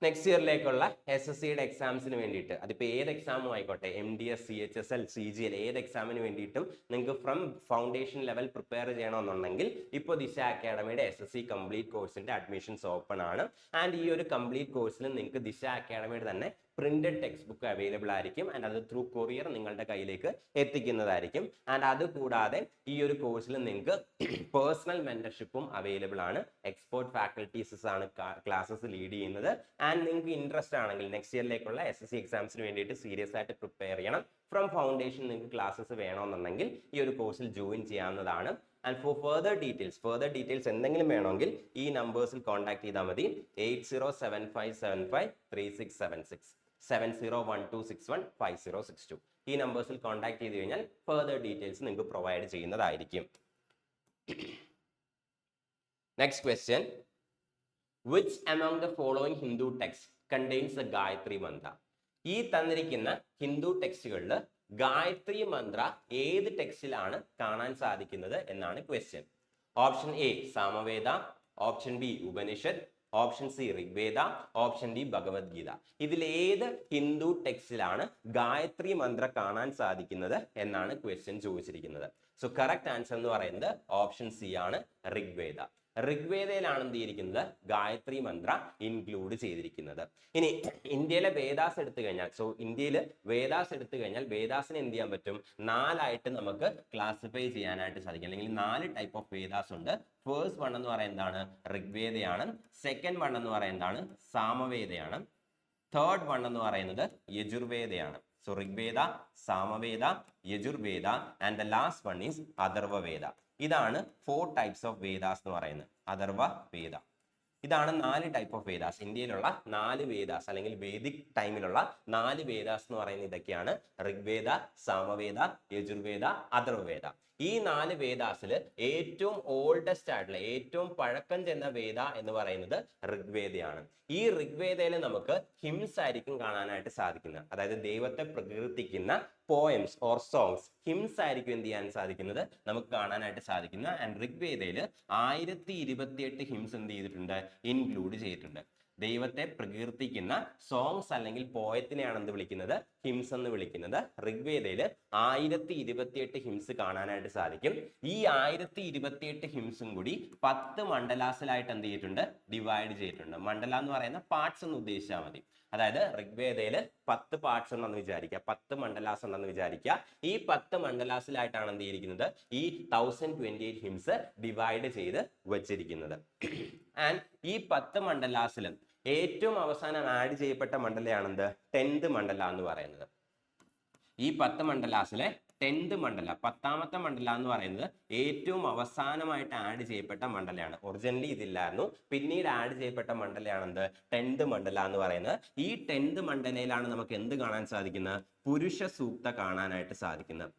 A: നെക്സ്റ്റ് ഇയറിലേക്കുള്ള SSCയുടെ എക്സാംസിന് വേണ്ടിയിട്ട് അതിപ്പോൾ ഏത് എക്സാമും ആയിക്കോട്ടെ, MDS, CHSL, CGL ഏത് എക്സാമിന് വേണ്ടിയിട്ടും നിങ്ങൾക്ക് ഫ്രം ഫൗണ്ടേഷൻ ലെവൽ പ്രിപ്പയർ ചെയ്യണമെന്നുണ്ടെങ്കിൽ ഇപ്പോൾ ദിശ അക്കാഡമിയുടെ SSC കംപ്ലീറ്റ് കോഴ്സിന്റെ അഡ്മിഷൻസ് ഓപ്പൺ ആണ്. ആൻഡ് ഈ ഒരു കംപ്ലീറ്റ് കോഴ്സിൽ നിങ്ങൾക്ക് ദിശ അക്കാഡമിയുടെ തന്നെ പ്രിന്റഡ് ടെക്സ്റ്റ് ബുക്ക് അവൈലബിൾ ആയിരിക്കും. ആൻഡ് അത് ത്രൂ കൊറിയർ നിങ്ങളുടെ കയ്യിലേക്ക് എത്തിക്കുന്നതായിരിക്കും. ആൻഡ് അത് കൂടാതെ ഈ ഒരു കോഴ്സിൽ നിങ്ങൾക്ക് പേഴ്സണൽ മെന്റർഷിപ്പും അവൈലബിൾ ആണ്. എക്സ്പേർട്ട് ഫാക്കൽറ്റീസ് ആണ് ക്ലാസ്സസ് ലീഡ് ചെയ്യുന്നത്. ആൻഡ് നിങ്ങൾക്ക് ഇൻട്രസ്റ്റ് ആണെങ്കിൽ നെക്സ്റ്റ് ഇയറിലേക്കുള്ള SSC എക്സാംസിന് വേണ്ടിയിട്ട് സീരിയസ് ആയിട്ട് പ്രിപ്പയർ ചെയ്യണം. ഫ്രം ഫൗണ്ടേഷൻ നിങ്ങൾക്ക് ക്ലാസ്സസ് വേണമെന്നുണ്ടെങ്കിൽ ഈ ഒരു കോഴ്സിൽ ജോയിൻ ചെയ്യാവുന്നതാണ്. ആൻഡ് ഫോർ ഫർദർ ഡീറ്റെയിൽസ് എന്തെങ്കിലും വേണമെങ്കിൽ ഈ നമ്പേഴ്സിൽ കോൺടാക്ട് ചെയ്താൽ മതി. 8075753676 7012615062 ഈ നമ്പേഴ്സിൽ കോൺടാക്ട് ചെയ്ത് കഴിഞ്ഞാൽ ഫർദർ ഡീറ്റെയിൽസ് നിങ്ങൾക്ക് പ്രൊവൈഡ് ചെയ്യുന്നതായിരിക്കും. Next question, which among the following Hindu texts contains the Gayatri Mantra? ഈ തന്നിരിക്കുന്ന ഹിന്ദു ടെക്സ്റ്റുകളിൽ ഗായത്രി മന്ത്ര ഏത് ടെക്സ്റ്റിലാണ് കാണാൻ സാധിക്കുന്നത് എന്നാണ് question. Option A Samaveda, option B Upanishad, option C Rigveda, option D Bhagavad Gita. ഇതിൽ ഏത് ഹിന്ദു ടെക്സ്റ്റിലാണ് ഗായത്രി മന്ത്രം കാണാൻ സാധിക്കുന്നത് എന്നാണ് ക്വസ്റ്റ്യൻ ചോദിച്ചിരിക്കുന്നത്. സോ കറക്റ്റ് ആൻസർ എന്ന് പറയുന്നത് ഓപ്ഷൻ സി ആണ് ഋഗ്വേദ. ഋഗ്വേദയിലാണ് എന്ത് ചെയ്തിരിക്കുന്നത് ഗായത്രി മന്ത്ര ഇൻക്ലൂഡ് ചെയ്തിരിക്കുന്നത്. ഇനി ഇന്ത്യയിലെ വേദാസ് എടുത്തു കഴിഞ്ഞാൽ, സോ ഇന്ത്യയിൽ വേദാസ് എടുത്തു കഴിഞ്ഞാൽ വേദാസിനെ എന്ത് ചെയ്യാൻ പറ്റും, 4 ആയിട്ട് നമുക്ക് ക്ലാസിഫൈ ചെയ്യാനായിട്ട് സാധിക്കും, അല്ലെങ്കിൽ 4 ടൈപ്പ് ഓഫ് വേദാസ് ഉണ്ട്. ഫേസ്റ്റ് വൺ എന്ന് പറയുന്നതാണ് ഋഗ്വേദയാണ്, സെക്കൻഡ് വൺ എന്ന് പറയുന്നതാണ് സാമവേദയാണ്, തേർഡ് വൺ എന്ന് പറയുന്നത് യജുർവേദയാണ്. So Rigveda, Samaveda, Yajurveda and the last one is Atharvaveda. ഇതാണ് 4 ടൈപ്സ് ഓഫ് വേദാസ് എന്ന് പറയുന്നത്. അഥർവ വേദ, ഇതാണ് 4 ടൈപ്പ് ഓഫ് വേദാസ്. ഇന്ത്യയിലുള്ള 4 വേദാസ് അല്ലെങ്കിൽ വേദിക് ടൈമിലുള്ള 4 വേദാസ് എന്ന് പറയുന്നത് ഇതൊക്കെയാണ്: ഋഗ്വേദ, സാമവേദ, യജുർവേദ, അഥർവവേദ. ഈ 4 വേദാസിൽ ഏറ്റവും ഓൾഡസ്റ്റ് ആയിട്ടുള്ള, ഏറ്റവും പഴക്കം ചെന്ന വേദ എന്ന് പറയുന്നത് ഋഗ്വേദയാണ്. ഈ ഋഗ്വേദയിൽ നമുക്ക് ഹിംസ് ആയിരിക്കും കാണാനായിട്ട് സാധിക്കുന്നത്. അതായത് ദൈവത്തെ പ്രകീർത്തിക്കുന്ന പോയംസ് ഓർ സോങ്സ്, ഹിംസ് ആയിരിക്കും എന്ത് ചെയ്യാൻ സാധിക്കുന്നത്, നമുക്ക് കാണാനായിട്ട് സാധിക്കുന്നത്. ആൻഡ് ഋഗ്വേദയിൽ 1028 ഹിംസ് എന്ത് ചെയ്തിട്ടുണ്ട്, ഇൻക്ലൂഡ് ചെയ്തിട്ടുണ്ട്. ദൈവത്തെ പ്രകീർത്തിക്കുന്ന സോങ്സ് അല്ലെങ്കിൽ പോയത്തിനെയാണ് എന്ത് വിളിക്കുന്നത്, ഹിംസ് എന്ന് വിളിക്കുന്നത്. ഋഗ്വേദയിൽ 1028 ഹിംസ് കാണാനായിട്ട് സാധിക്കും. ഈ 1028 ഹിംസും കൂടി 10 മണ്ഡലാസിലായിട്ട് എന്ത് ചെയ്തിട്ടുണ്ട്, ഡിവൈഡ് ചെയ്തിട്ടുണ്ട്. മണ്ഡല എന്ന് പറയുന്ന പാർട്സ് എന്ന് ഉദ്ദേശിച്ചാൽ മതി. അതായത് ഋഗ്വേദയിൽ 10 പാർട്സ് ഉണ്ടെന്ന് വിചാരിക്കുക, 10 മണ്ഡലാസ് ഉണ്ടെന്ന് വിചാരിക്കുക. ഈ 10 മണ്ഡലാസിലായിട്ടാണ് എന്ത് ചെയ്തിരിക്കുന്നത്, ഈ 1028 ഹിംസ് ഡിവൈഡ് ചെയ്ത് വെച്ചിരിക്കുന്നത്. ആൻഡ് ഈ 10 മണ്ഡലാസിലും ഏറ്റവും അവസാനം ആഡ് ചെയ്യപ്പെട്ട മണ്ഡലയാണെന്ത്, 10th മണ്ഡല എന്ന് പറയുന്നത്. ഈ 10 മണ്ഡലാസിലെ 10th മണ്ഡല, 10ാമത്തെ മണ്ഡല എന്ന് പറയുന്നത് ഏറ്റവും അവസാനമായിട്ട് ആഡ് ചെയ്യപ്പെട്ട മണ്ഡലയാണ്. ഒറിജിനലി ഇതില്ലായിരുന്നു, പിന്നീട് ആഡ് ചെയ്യപ്പെട്ട മണ്ഡലയാണെന്ത്, 10th മണ്ഡല എന്ന് പറയുന്നത്. ഈ 10th മണ്ഡലയിലാണ് നമുക്ക് എന്ത് കാണാൻ സാധിക്കുന്നത്, പുരുഷ സൂക്ത കാണാനായിട്ട് സാധിക്കുന്നത്.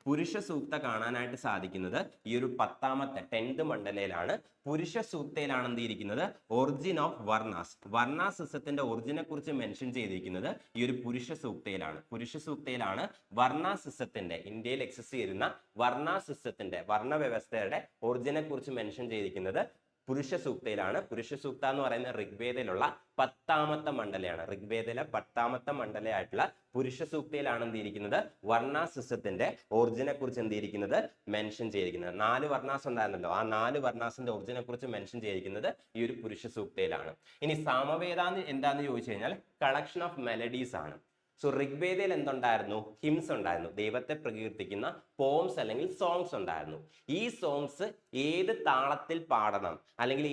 A: പുരുഷ സൂക്ത കാണാനായിട്ട് സാധിക്കുന്നത് ഈ ഒരു 10ാമത്തെ 10th മണ്ഡലയിലാണ്. പുരുഷ സൂക്തയിലാണ് എന്ത് ചെയ്തിരിക്കുന്നത്, ഒറിജിൻ ഓഫ് വർണ്ണാസ്, വർണ്ണ സിസ്റ്റത്തിന്റെ ഒറിജിനെ കുറിച്ച് മെൻഷൻ ചെയ്തിരിക്കുന്നത് ഈ ഒരു പുരുഷ സൂക്തയിലാണ്. പുരുഷ സൂക്തയിലാണ് വർണ്ണ സിസ്റ്റത്തിന്റെ, ഇന്ത്യയിൽ എക്സിസ്റ്റ് ചെയ്യുന്ന വർണ്ണ സിസ്റ്റത്തിന്റെ, വർണ്ണ വ്യവസ്ഥയുടെ ഒറിജിനെ കുറിച്ച് മെൻഷൻ ചെയ്തിരിക്കുന്നത് പുരുഷ സൂക്തയിലാണ്. പുരുഷ സൂക്ത എന്ന് പറയുന്ന ഋഗ്വേദയിലുള്ള 10ാമത്തെ മണ്ഡലയാണ്. ഋഗ്വേദയിലെ 10ാമത്തെ മണ്ഡലയായിട്ടുള്ള പുരുഷ സൂക്തയിലാണ് എന്തിരിക്കുന്നത്, വർണ്ണ സിസ്റ്റത്തിന്റെ ഒറിജിനെ കുറിച്ച് എന്തിരിക്കുന്നത്, മെൻഷൻ ചെയ്തിരിക്കുന്നത്. 4 വർണ്ണാസ് ഉണ്ടായിരുന്നല്ലോ, ആ 4 വർണ്ണാസിന്റെ ഒറിജിനെ കുറിച്ച് മെൻഷൻ ചെയ്തിരിക്കുന്നത് ഈ ഒരു പുരുഷ സൂക്തയിലാണ്. ഇനി സാമവേദ എന്താന്ന് ചോദിച്ചു കഴിഞ്ഞാൽ കളക്ഷൻ ഓഫ് മെലഡീസ് ആണ്. സോ ഋഗ്വേദയിൽ എന്തുണ്ടായിരുന്നു, ഹിംസ് ഉണ്ടായിരുന്നു, ദൈവത്തെ പ്രകീർത്തിക്കുന്ന പോംസ് അല്ലെങ്കിൽ സോങ്സ് ഉണ്ടായിരുന്നു. ഈ സോങ്സ് ഏത് താളത്തിൽ പാടണം അല്ലെങ്കിൽ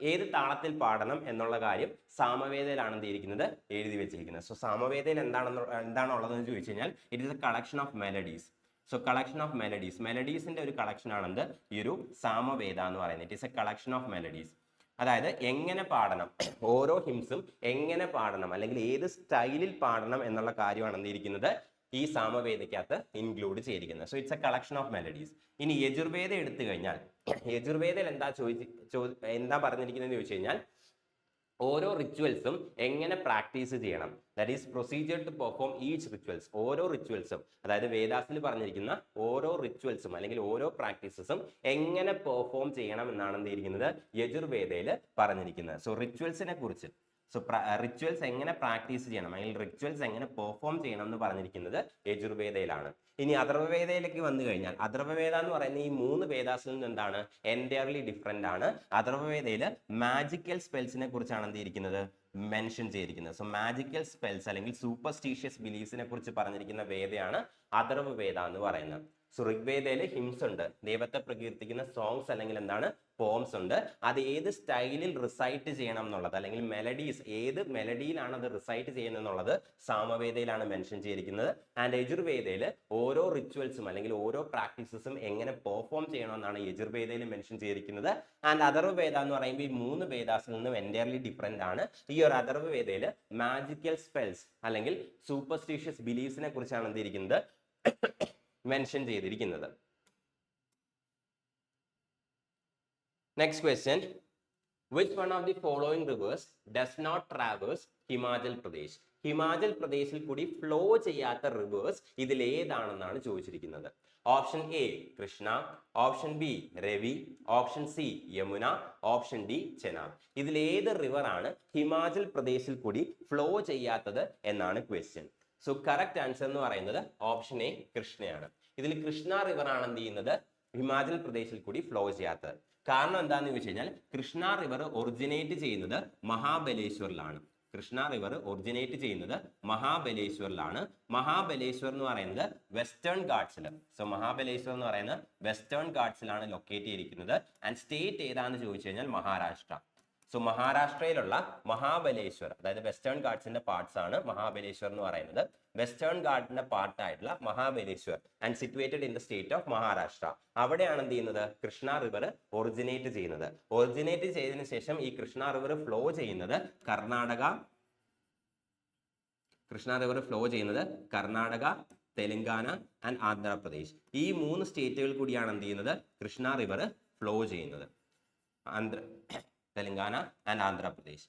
A: ഏത് താളത്തിൽ പാടണം എന്നുള്ള കാര്യം സാമവേദയിലാണ് എന്തിരിക്കുന്നത്, എഴുതി വെച്ചിരിക്കുന്നത്. സോ സാമവേദയിൽ എന്താണുള്ളതെന്ന് ചോദിച്ചു കഴിഞ്ഞാൽ it is a collection of melodies. So collection of melodies, മെലഡീസിന്റെ ഒരു കളക്ഷൻ ആണെന്ത് ഈ ഒരു സാമവേദ എന്ന് പറയുന്നത്. It is a collection of melodies. അതായത് എങ്ങനെ പാടണം, ഓരോ ഹിംസും എങ്ങനെ പാടണം അല്ലെങ്കിൽ ഏത് സ്റ്റൈലിൽ പാടണം എന്നുള്ള കാര്യമാണ് എന്തിരിക്കുന്നത് ഈ സാമവേദയ്ക്കകത്ത് ഇൻക്ലൂഡ് ചെയ്തിരിക്കുന്നത്. So it's A collection of melodies. ഇനി യജുർവേദ എടുത്തു കഴിഞ്ഞാൽ യജുർവേദയിൽ എന്താ പറഞ്ഞിരിക്കുന്നതെന്ന് ചോദിച്ചു കഴിഞ്ഞാൽ ഓരോ റിച്വൽസും എങ്ങനെ പ്രാക്ടീസ് ചെയ്യണം, that is procedure to perform each rituals. ഓരോ റിച്വൽസും, അതായത് വേദാസിൽ പറഞ്ഞിരിക്കുന്ന ഓരോ റിച്വൽസും അല്ലെങ്കിൽ ഓരോ പ്രാക്ടീസസും എങ്ങനെ പെർഫോം ചെയ്യണം എന്നാണ് എന്തിരിക്കുന്നത് യജുർവേദയിൽ പറഞ്ഞിരിക്കുന്നത്. സോ റിച്വൽസിനെ കുറിച്ച്, സോ റിച്വൽസ് എങ്ങനെ പ്രാക്ടീസ് ചെയ്യണം അല്ലെങ്കിൽ റിച്വൽസ് എങ്ങനെ പെർഫോം ചെയ്യണം എന്ന് പറഞ്ഞിരിക്കുന്നത് യജുർവേദയിലാണ്. ഇനി അഥർവവേദയിലേക്ക് വന്നു കഴിഞ്ഞാൽ, അഥർവവേദ എന്ന് പറയുന്ന ഈ 3 വേദാസിൽ നിന്ന് എന്താണ്, എൻറ്റയർലി ഡിഫറെന്റ് ആണ്. അഥർവവേദയിൽ മാജിക്കൽ സ്പെൽസിനെ കുറിച്ചാണ് എന്തിരിക്കുന്നത്, മെൻഷൻ ചെയ്തിരിക്കുന്നത്. സോ മാജിക്കൽ സ്പെൽസ് അല്ലെങ്കിൽ സൂപ്പർസ്റ്റീഷ്യസ് ബിലീഫ്സിനെ കുറിച്ച് പറഞ്ഞിരിക്കുന്ന വേദയാണ് അഥർവവേദ എന്ന് പറയുന്നത്. സോ ഋഗ്വേദയിൽ ഹിംസ് ഉണ്ട്, ദൈവത്തെ പ്രകീർത്തിക്കുന്ന സോങ്സ് അല്ലെങ്കിൽ എന്താണ് പോംസ് ഉണ്ട്. അത് ഏത് സ്റ്റൈലിൽ റിസൈറ്റ് ചെയ്യണം എന്നുള്ളത് അല്ലെങ്കിൽ മെലഡീസ് ഏത് മെലഡിയിലാണ് അത് റിസൈറ്റ് ചെയ്യുന്നത് എന്നുള്ളത് സാമവേദയിലാണ് മെൻഷൻ ചെയ്തിരിക്കുന്നത്. ആൻഡ് യജുർവേദയിൽ ഓരോ റിച്വൽസും അല്ലെങ്കിൽ ഓരോ പ്രാക്ടീസസും എങ്ങനെ പെർഫോം ചെയ്യണമെന്നാണ് യജുർവേദയിൽ മെൻഷൻ ചെയ്തിരിക്കുന്നത്. ആൻഡ് അഥർവവേദ എന്ന് പറയുമ്പോൾ ഈ 3 വേദാസിൽ നിന്നും എൻറ്റയർലി ഡിഫറെന്റ് ആണ്. ഈ ഒരു അഥർവവേദയിൽ മാജിക്കൽ സ്പെൽസ് അല്ലെങ്കിൽ സൂപ്പർസ്റ്റീഷ്യസ് ബിലീഫ്സിനെ കുറിച്ചാണ് എന്തിരിക്കുന്നത് മെൻഷൻ ചെയ്തിരിക്കുന്നത്. Next question, which one of the following rivers does not traverse Himachal Pradesh? Himachal പ്രദേശിൽ കൂടി ഫ്ലോ ചെയ്യാത്ത റിവേഴ്സ് ഇതിൽ ഏതാണെന്നാണ് ചോദിച്ചിരിക്കുന്നത്. Option A Krishna, option B Ravi, option C Yamuna, option D Chenab. ഇതിൽ ഏത് റിവർ ആണ് ഹിമാചൽ പ്രദേശിൽ കൂടി ഫ്ലോ ചെയ്യാത്തത് എന്നാണ് ക്വസ്റ്റ്യൻ. സോ കറക്റ്റ് ആൻസർ എന്ന് പറയുന്നത് ഓപ്ഷൻ എ കൃഷ്ണയാണ്. ഇതിൽ കൃഷ്ണ റിവർ ആണ് എന്ത് ചെയ്യുന്നത്, ഹിമാചൽ പ്രദേശിൽ കൂടി ഫ്ലോ ചെയ്യാത്തത്. കാരണം എന്താന്ന് ചോദിച്ചു കഴിഞ്ഞാൽ കൃഷ്ണ റിവർ ഒറിജിനേറ്റ് ചെയ്യുന്നത് മഹാബലേശ്വറിലാണ്. കൃഷ്ണ റിവർ ഒറിജിനേറ്റ് ചെയ്യുന്നത് മഹാബലേശ്വറിലാണ്. മഹാബലേശ്വർ എന്ന് പറയുന്നത് വെസ്റ്റേൺ ഗാട്ട്സിൽ. സോ മഹാബലേശ്വർ എന്ന് പറയുന്നത് വെസ്റ്റേൺ ഗാട്ട്സിലാണ് ലൊക്കേറ്റ് ചെയ്തിരിക്കുന്നത്. ആൻഡ് സ്റ്റേറ്റ് ഏതാന്ന് ചോദിച്ചു കഴിഞ്ഞാൽ മഹാരാഷ്ട്ര. സോ മഹാരാഷ്ട്രയിലുള്ള മഹാബലേശ്വർ, അതായത് വെസ്റ്റേൺ ഗാട്ട്സിന്റെ പാർട്സ് ആണ് മഹാബലേശ്വർ എന്ന് പറയുന്നത്. വെസ്റ്റേൺ ഗാർഡിന്റെ പാർട്ടായിട്ടുള്ള Mahabaleshwar and situated in the state of Maharashtra. അവിടെയാണ് എന്ത് ചെയ്യുന്നത്, കൃഷ്ണ റിവർ ഒറിജിനേറ്റ് ചെയ്യുന്നത്. ഒറിജിനേറ്റ് ചെയ്തതിനു ശേഷം ഈ കൃഷ്ണ റിവർ ഫ്ലോ ചെയ്യുന്നത് കർണാടക, തെലങ്കാന ആൻഡ് ആന്ധ്രാപ്രദേശ്. ഈ 3 സ്റ്റേറ്റുകൾ കൂടിയാണ് എന്ത് ചെയ്യുന്നത്, കൃഷ്ണ റിവർ ഫ്ലോ ചെയ്യുന്നത്. തെലങ്കാന ആൻഡ് ആന്ധ്രാപ്രദേശ്,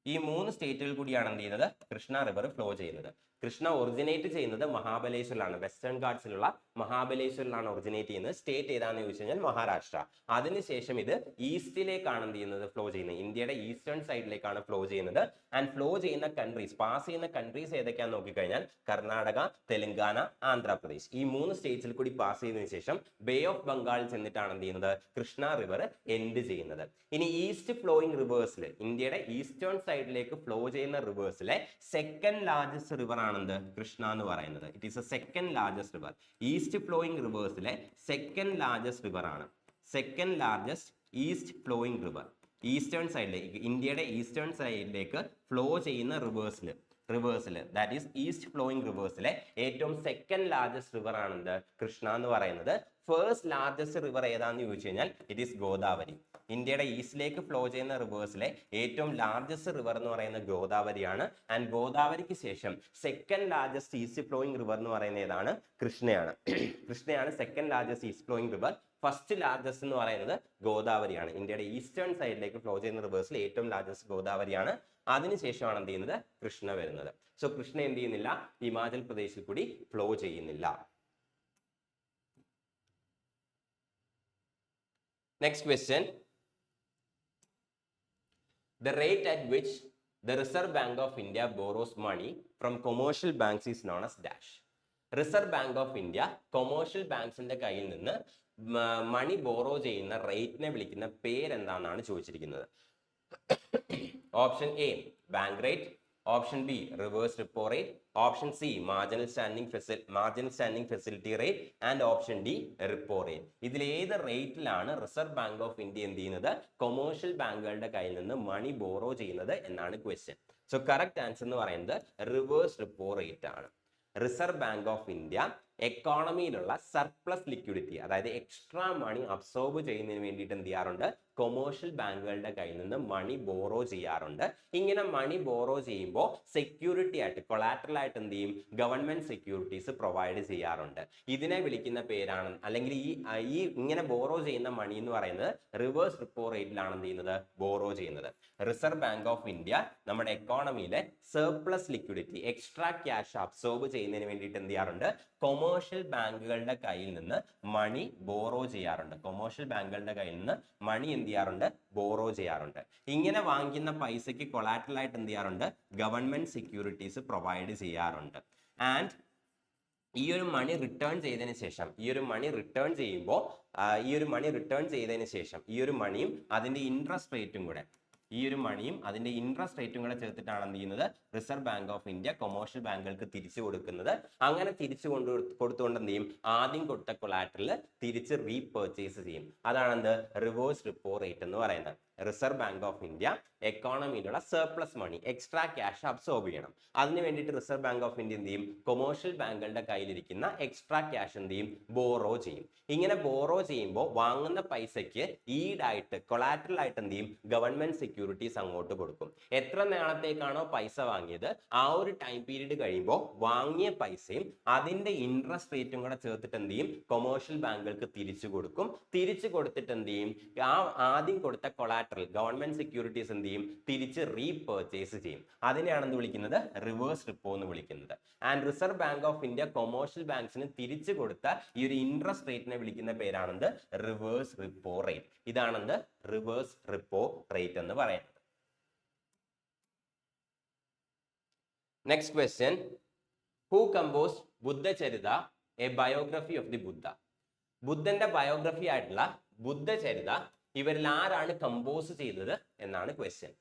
A: ഈ 3 സ്റ്റേറ്റുകൾ കൂടിയാണ് എന്ത് ചെയ്യുന്നത്, കൃഷ്ണ റിവർ ഫ്ലോ ചെയ്യുന്നത്. കൃഷ്ണ ഒറിജിനേറ്റ് ചെയ്യുന്നത് മഹാബലേശ്വറിലാണ്. വെസ്റ്റേൺ ഗാട്ട്സിലുള്ള മഹാബലേശ്വറിലാണ് ഒറിജിനേറ്റ് ചെയ്യുന്നത്. സ്റ്റേറ്റ് ഏതാണെന്ന് ചോദിച്ചു കഴിഞ്ഞാൽ മഹാരാഷ്ട്ര. അതിനുശേഷം ഇത് ഈസ്റ്റിലേക്കാണ് എന്ത് ചെയ്യുന്നത്, ഫ്ലോ ചെയ്യുന്നത്. ഇന്ത്യയുടെ ഈസ്റ്റേൺ സൈഡിലേക്കാണ് ഫ്ലോ ചെയ്യുന്നത്. ആൻഡ് ഫ്ലോ ചെയ്യുന്ന കൺട്രീസ്, പാസ് ചെയ്യുന്ന കൺട്രീസ് ഏതൊക്കെയാന്ന് നോക്കിക്കഴിഞ്ഞാൽ കർണാടക, തെലങ്കാന, ആന്ധ്രാപ്രദേശ്. ഈ 3 സ്റ്റേറ്റ്സിൽ കൂടി പാസ് ചെയ്തതിനു ശേഷം ബേ ഓഫ് ബംഗാളിൽ ചെന്നിട്ടാണ് എന്ത് ചെയ്യുന്നത്, കൃഷ്ണ റിവർ എൻഡ് ചെയ്യുന്നത്. ഇനി ഈസ്റ്റ് ഫ്ലോയിങ് റിവേഴ്സിൽ, ഇന്ത്യയുടെ ഈസ്റ്റേൺ സൈഡിലേക്ക് ഫ്ലോ ചെയ്യുന്ന റിവേഴ്സിലെ സെക്കൻഡ് ലാർജസ്റ്റ് റിവർ ആണെന്ത്, കൃഷ്ണ എന്ന് പറയുന്നത്. It is a second largest river. East flowing റിവേഴ്സിലെ സെക്കൻഡ് ലാർജസ്റ്റ് റിവർ ആണ്. Second largest east flowing river. Eastern സൈഡിലേക്ക്, ഇന്ത്യയുടെ ഈസ്റ്റേൺ സൈഡിലേക്ക് ഫ്ലോ ചെയ്യുന്ന റിവേഴ്സിൽ ദാറ്റ് ഈസ് ഈസ്റ്റ് ഫ്ലോയിങ് റിവേഴ്സിലെ ഏറ്റവും സെക്കൻഡ് ലാർജസ്റ്റ് റിവർ ആണെന്ത്, കൃഷ്ണ എന്ന് പറയുന്നത്. ഫസ്റ്റ് ലാർജസ്റ്റ് റിവർ ഏതാണെന്ന് ചോദിച്ചു കഴിഞ്ഞാൽ ഇറ്റ് ഈസ് ഗോദാവരി. ഇന്ത്യയുടെ ഈസ്റ്റിലേക്ക് ഫ്ലോ ചെയ്യുന്ന റിവേഴ്സിലെ ഏറ്റവും ലാർജസ്റ്റ് റിവർ എന്ന് പറയുന്നത് ഗോദാവരിയാണ്. ആൻഡ് ഗോദാവരിക്ക് ശേഷം second largest east flowing river എന്ന് പറയുന്നത് ഏതാണ്, കൃഷ്ണയാണ്. കൃഷ്ണയാണ് second largest east flowing river. First largest എന്ന് പറയുന്നത് ഗോദാവരിയാണ്. ഇന്ത്യയുടെ ഈസ്റ്റേൺ സൈഡിലേക്ക് ഫ്ലോ ചെയ്യുന്ന റിവേഴ്സിൽ ഏറ്റവും ലാർജസ്റ്റ് ഗോദാവരിയാണ്. അതിനുശേഷമാണ് എന്ത് ചെയ്യുന്നത്, കൃഷ്ണ വരുന്നത്. സോ കൃഷ്ണ എന്ത് ചെയ്യുന്നില്ല, ഹിമാചൽ പ്രദേശിൽ കൂടി ഫ്ലോ ചെയ്യുന്നില്ല. Next question. The rate at which the Reserve Bank of India borrows money from commercial banks is known as dash. Reserve Bank of India commercial banksന്റെ കയ്യിൽ നിന്ന് മണി ബോറോ ചെയ്യുന്ന റേറ്റിനെ വിളിക്കുന്ന പേരെന്താണെന്നാണ് ചോദിച്ചിരിക്കുന്നത്. Option A bank rate, option B reverse repo rate, option C marginal standing facility rate and option D repo rate. ഇതിൽ ഏത് റേറ്റിലാണ് റിസർവ് ബാങ്ക് ഓഫ് ഇന്ത്യ എന്ത് ചെയ്യുന്നത്, കൊമേഴ്ഷ്യൽ ബാങ്കുകളുടെ കയ്യിൽ നിന്ന് മണി ബോറോ ചെയ്യുന്നത് എന്നാണ് ക്വസ്റ്റ്യൻ. സോ കറക്റ്റ് ആൻസർ എന്ന് പറയുന്നത് റിവേഴ്സ് റിപ്പോ റേറ്റ് ആണ്. റിസർവ് ബാങ്ക് ഓഫ് ഇന്ത്യ എക്കോണമിയിലുള്ള സർപ്ലസ് ലിക്വിഡിറ്റി, അതായത് എക്സ്ട്രാ മണി അബ്സോർബ് ചെയ്യുന്നതിന് വേണ്ടിയിട്ട് എന്ത് ചെയ്യാറുണ്ട്, കൊമേഴ്ഷ്യൽ ബാങ്കുകളുടെ കയ്യിൽ നിന്ന് മണി ബോറോ ചെയ്യാറുണ്ട്. ഇങ്ങനെ മണി ബോറോ ചെയ്യുമ്പോൾ സെക്യൂരിറ്റി ആയിട്ട്, കൊളാറ്ററൽ ആയിട്ട് എന്ത് ചെയ്യും, ഗവൺമെന്റ് സെക്യൂരിറ്റീസ് പ്രൊവൈഡ് ചെയ്യാറുണ്ട്. ഇതിനെ വിളിക്കുന്ന പേരാണ്, അല്ലെങ്കിൽ ഈ ഇങ്ങനെ ബോറോ ചെയ്യുന്ന മണി എന്ന് പറയുന്നത് റിവേഴ്സ് റിപ്പോ റേറ്റിലാണ് എന്ത് ചെയ്യുന്നത്, ബോറോ ചെയ്യുന്നത്. റിസർവ് ബാങ്ക് ഓഫ് ഇന്ത്യ നമ്മുടെ എക്കോണമിയിലെ surplus liquidity, extra cash absorb ചെയ്യുന്നതിന് വേണ്ടിയിട്ട് എന്ത് ചെയ്യാറുണ്ട്, കൊമേഴ്ഷ്യൽ ബാങ്കുകളുടെ കയ്യിൽ നിന്ന് മണി ബോറോ ചെയ്യാറുണ്ട്. കൊമേഴ്ഷ്യൽ ബാങ്കുകളുടെ കയ്യിൽ നിന്ന് മണി എന്ത് ചെയ്യാറുണ്ട്, ബോറോ ചെയ്യാറുണ്ട്. ഇങ്ങനെ വാങ്ങിക്കുന്ന പൈസയ്ക്ക് കൊളാറ്ററൽ ആയിട്ട് എന്ത് ചെയ്യാറുണ്ട്, ഗവൺമെന്റ് സെക്യൂരിറ്റീസ് പ്രൊവൈഡ് ചെയ്യാറുണ്ട്. ആൻഡ് ഈ ഒരു മണി റിട്ടേൺ ചെയ്തതിന് ശേഷം, ഈ ഒരു മണി റിട്ടേൺ ചെയ്തതിന് ശേഷം ഈ ഒരു മണിയും അതിന്റെ ഇൻട്രസ്റ്റ് റേറ്റും കൂടെ ചേർത്തിട്ടാണ് എന്ത് ചെയ്യുന്നത്, reserve bank of India commercial ബാങ്കുകൾക്ക് തിരിച്ചു കൊടുക്കുന്നത്. അങ്ങനെ തിരിച്ചു കൊടുത്തുകൊണ്ട് എന്ത് ചെയ്യും, ആദ്യം കൊടുത്ത കൊളാറ്ററൽ തിരിച്ച് റീപർച്ചേസ് ചെയ്യും. അതാണ് എന്ത്, റിവേഴ്സ് റിപ്പോ റേറ്റ് എന്ന് പറയുന്നത്. റിസർവ് ബാങ്ക് ഓഫ് ഇന്ത്യ എക്കോണമിയിലുള്ള surplus money, extra cash absorb ചെയ്യണം. അതിന് വേണ്ടിയിട്ട് റിസർവ് ബാങ്ക് ഓഫ് ഇന്ത്യ എന്ത് ചെയ്യും, കൊമേഴ്ഷ്യൽ ബാങ്കുകളുടെ കയ്യിലിരിക്കുന്ന എക്സ്ട്രാ ക്യാഷ് എന്ത് ചെയ്യും, ബോറോ ചെയ്യും. ഇങ്ങനെ ബോറോ ചെയ്യുമ്പോൾ വാങ്ങുന്ന പൈസയ്ക്ക് ഈടായിട്ട്, കൊളാറ്ററൽ ആയിട്ട് എന്ത് ചെയ്യും, ഗവൺമെന്റ് സെക്യൂരിറ്റീസ് അങ്ങോട്ട് കൊടുക്കും. എത്ര നാളത്തേക്കാണോ പൈസ വാങ്ങിയത്, ആ ഒരു ടൈം പീരീഡ് കഴിയുമ്പോൾ വാങ്ങിയ പൈസയും അതിന്റെ ഇൻട്രസ്റ്റ് റേറ്റും കൂടെ ചേർത്തിട്ട് എന്ത് ചെയ്യും, കൊമേഴ്ഷ്യൽ ബാങ്കുകൾക്ക് തിരിച്ചു കൊടുക്കും. തിരിച്ചു കൊടുത്തിട്ട് എന്ത് ചെയ്യും, ആ ആദ്യം കൊടുത്ത കൊളാറ്ററൽ കൊളാട്രൽ ഗവൺമെന്റ് സെക്യൂരിറ്റീസ് എന്ത് ചെയ്യും, തിരിച്ച് റീപർച്ചേസ് ചെയ്യും. അതിനെയാണ് എന്ത് വിളിക്കുന്നത്, റിവേഴ്സ് റിപ്പോ എന്ന് വിളിക്കുന്നത്. And reserve bank of India commercial ബാങ്ക്സിന് തിരിച്ചു കൊടുത്ത ഈ ഒരു ഇൻട്രസ്റ്റ് റേറ്റിനെ വിളിക്കുന്ന പേരാണെന്ത്, റിവേഴ്സ് റിപ്പോ റേറ്റ്. ഇതാണെന്ത്, റിവേഴ്സ് റിപ്പോ റേറ്റ് എന്ന് പറയുന്നത്. Next question, who composed Buddhacharita, a biography of the Buddha? ബുദ്ധന്റെ ബയോഗ്രഫി ആയിട്ടുള്ള ബുദ്ധചരിത ഇവരിൽ ആരാണ് കമ്പോസ് ചെയ്തത് എന്നാണ് question.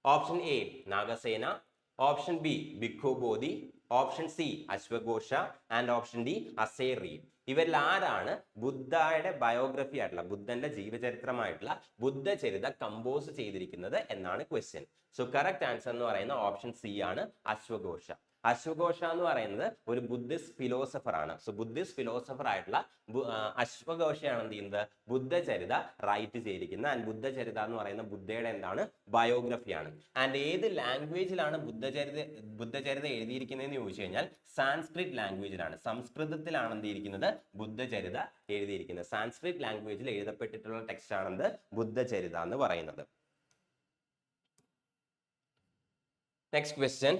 A: Option A Nagasena, option B Bhikkhu Bodhi, option C അശ്വഘോഷ ആൻഡ് ഓപ്ഷൻ ഡി അസേറി. ഇവരിൽ ആരാണ് ബുദ്ധയുടെ ബയോഗ്രഫി ആയിട്ടുള്ള ബുദ്ധന്റെ ജീവചരിത്രമായിട്ടുള്ള ബുദ്ധചരിത കമ്പോസ് ചെയ്തിരിക്കുന്നത് എന്നാണ് ക്വസ്റ്റ്യൻ. സോ കറക്റ്റ് ആൻസർ എന്ന് പറയുന്ന ഓപ്ഷൻ സി ആണ്, അശ്വഘോഷ. അശ്വഘോഷ എന്ന് പറയുന്നത് ഒരു ബുദ്ധിസ്റ്റ് ഫിലോസഫർ ആണ്. സോ ബുദ്ധിസ്റ്റ് ഫിലോസഫർ ആയിട്ടുള്ള അശ്വഘോഷയാണ് എന്ത് ചെയ്യുന്നത്, ബുദ്ധചരിത റൈറ്റ് ചെയ്തിരിക്കുന്നത്. ആൻഡ് ബുദ്ധചരിത എന്ന് പറയുന്ന ബുദ്ധയുടെ എന്താണ്, ബയോഗ്രഫിയാണ്. ആൻഡ് ഏത് ലാംഗ്വേജിലാണ് ബുദ്ധചരിത എഴുതിയിരിക്കുന്നതെന്ന് ചോദിച്ചു കഴിഞ്ഞാൽ സാൻസ്ക്രിറ്റ് ലാംഗ്വേജിലാണ്, സംസ്കൃതത്തിലാണ് എന്ത് ചെയ്തിരിക്കുന്നത്, ബുദ്ധചരിത എഴുതിയിരിക്കുന്നത്. സാൻസ്ക്രിറ്റ് ലാംഗ്വേജിൽ എഴുതപ്പെട്ടിട്ടുള്ള ടെക്സ്റ്റ് ആണെന്ത്, ബുദ്ധചരിത എന്ന് പറയുന്നത്. Next question,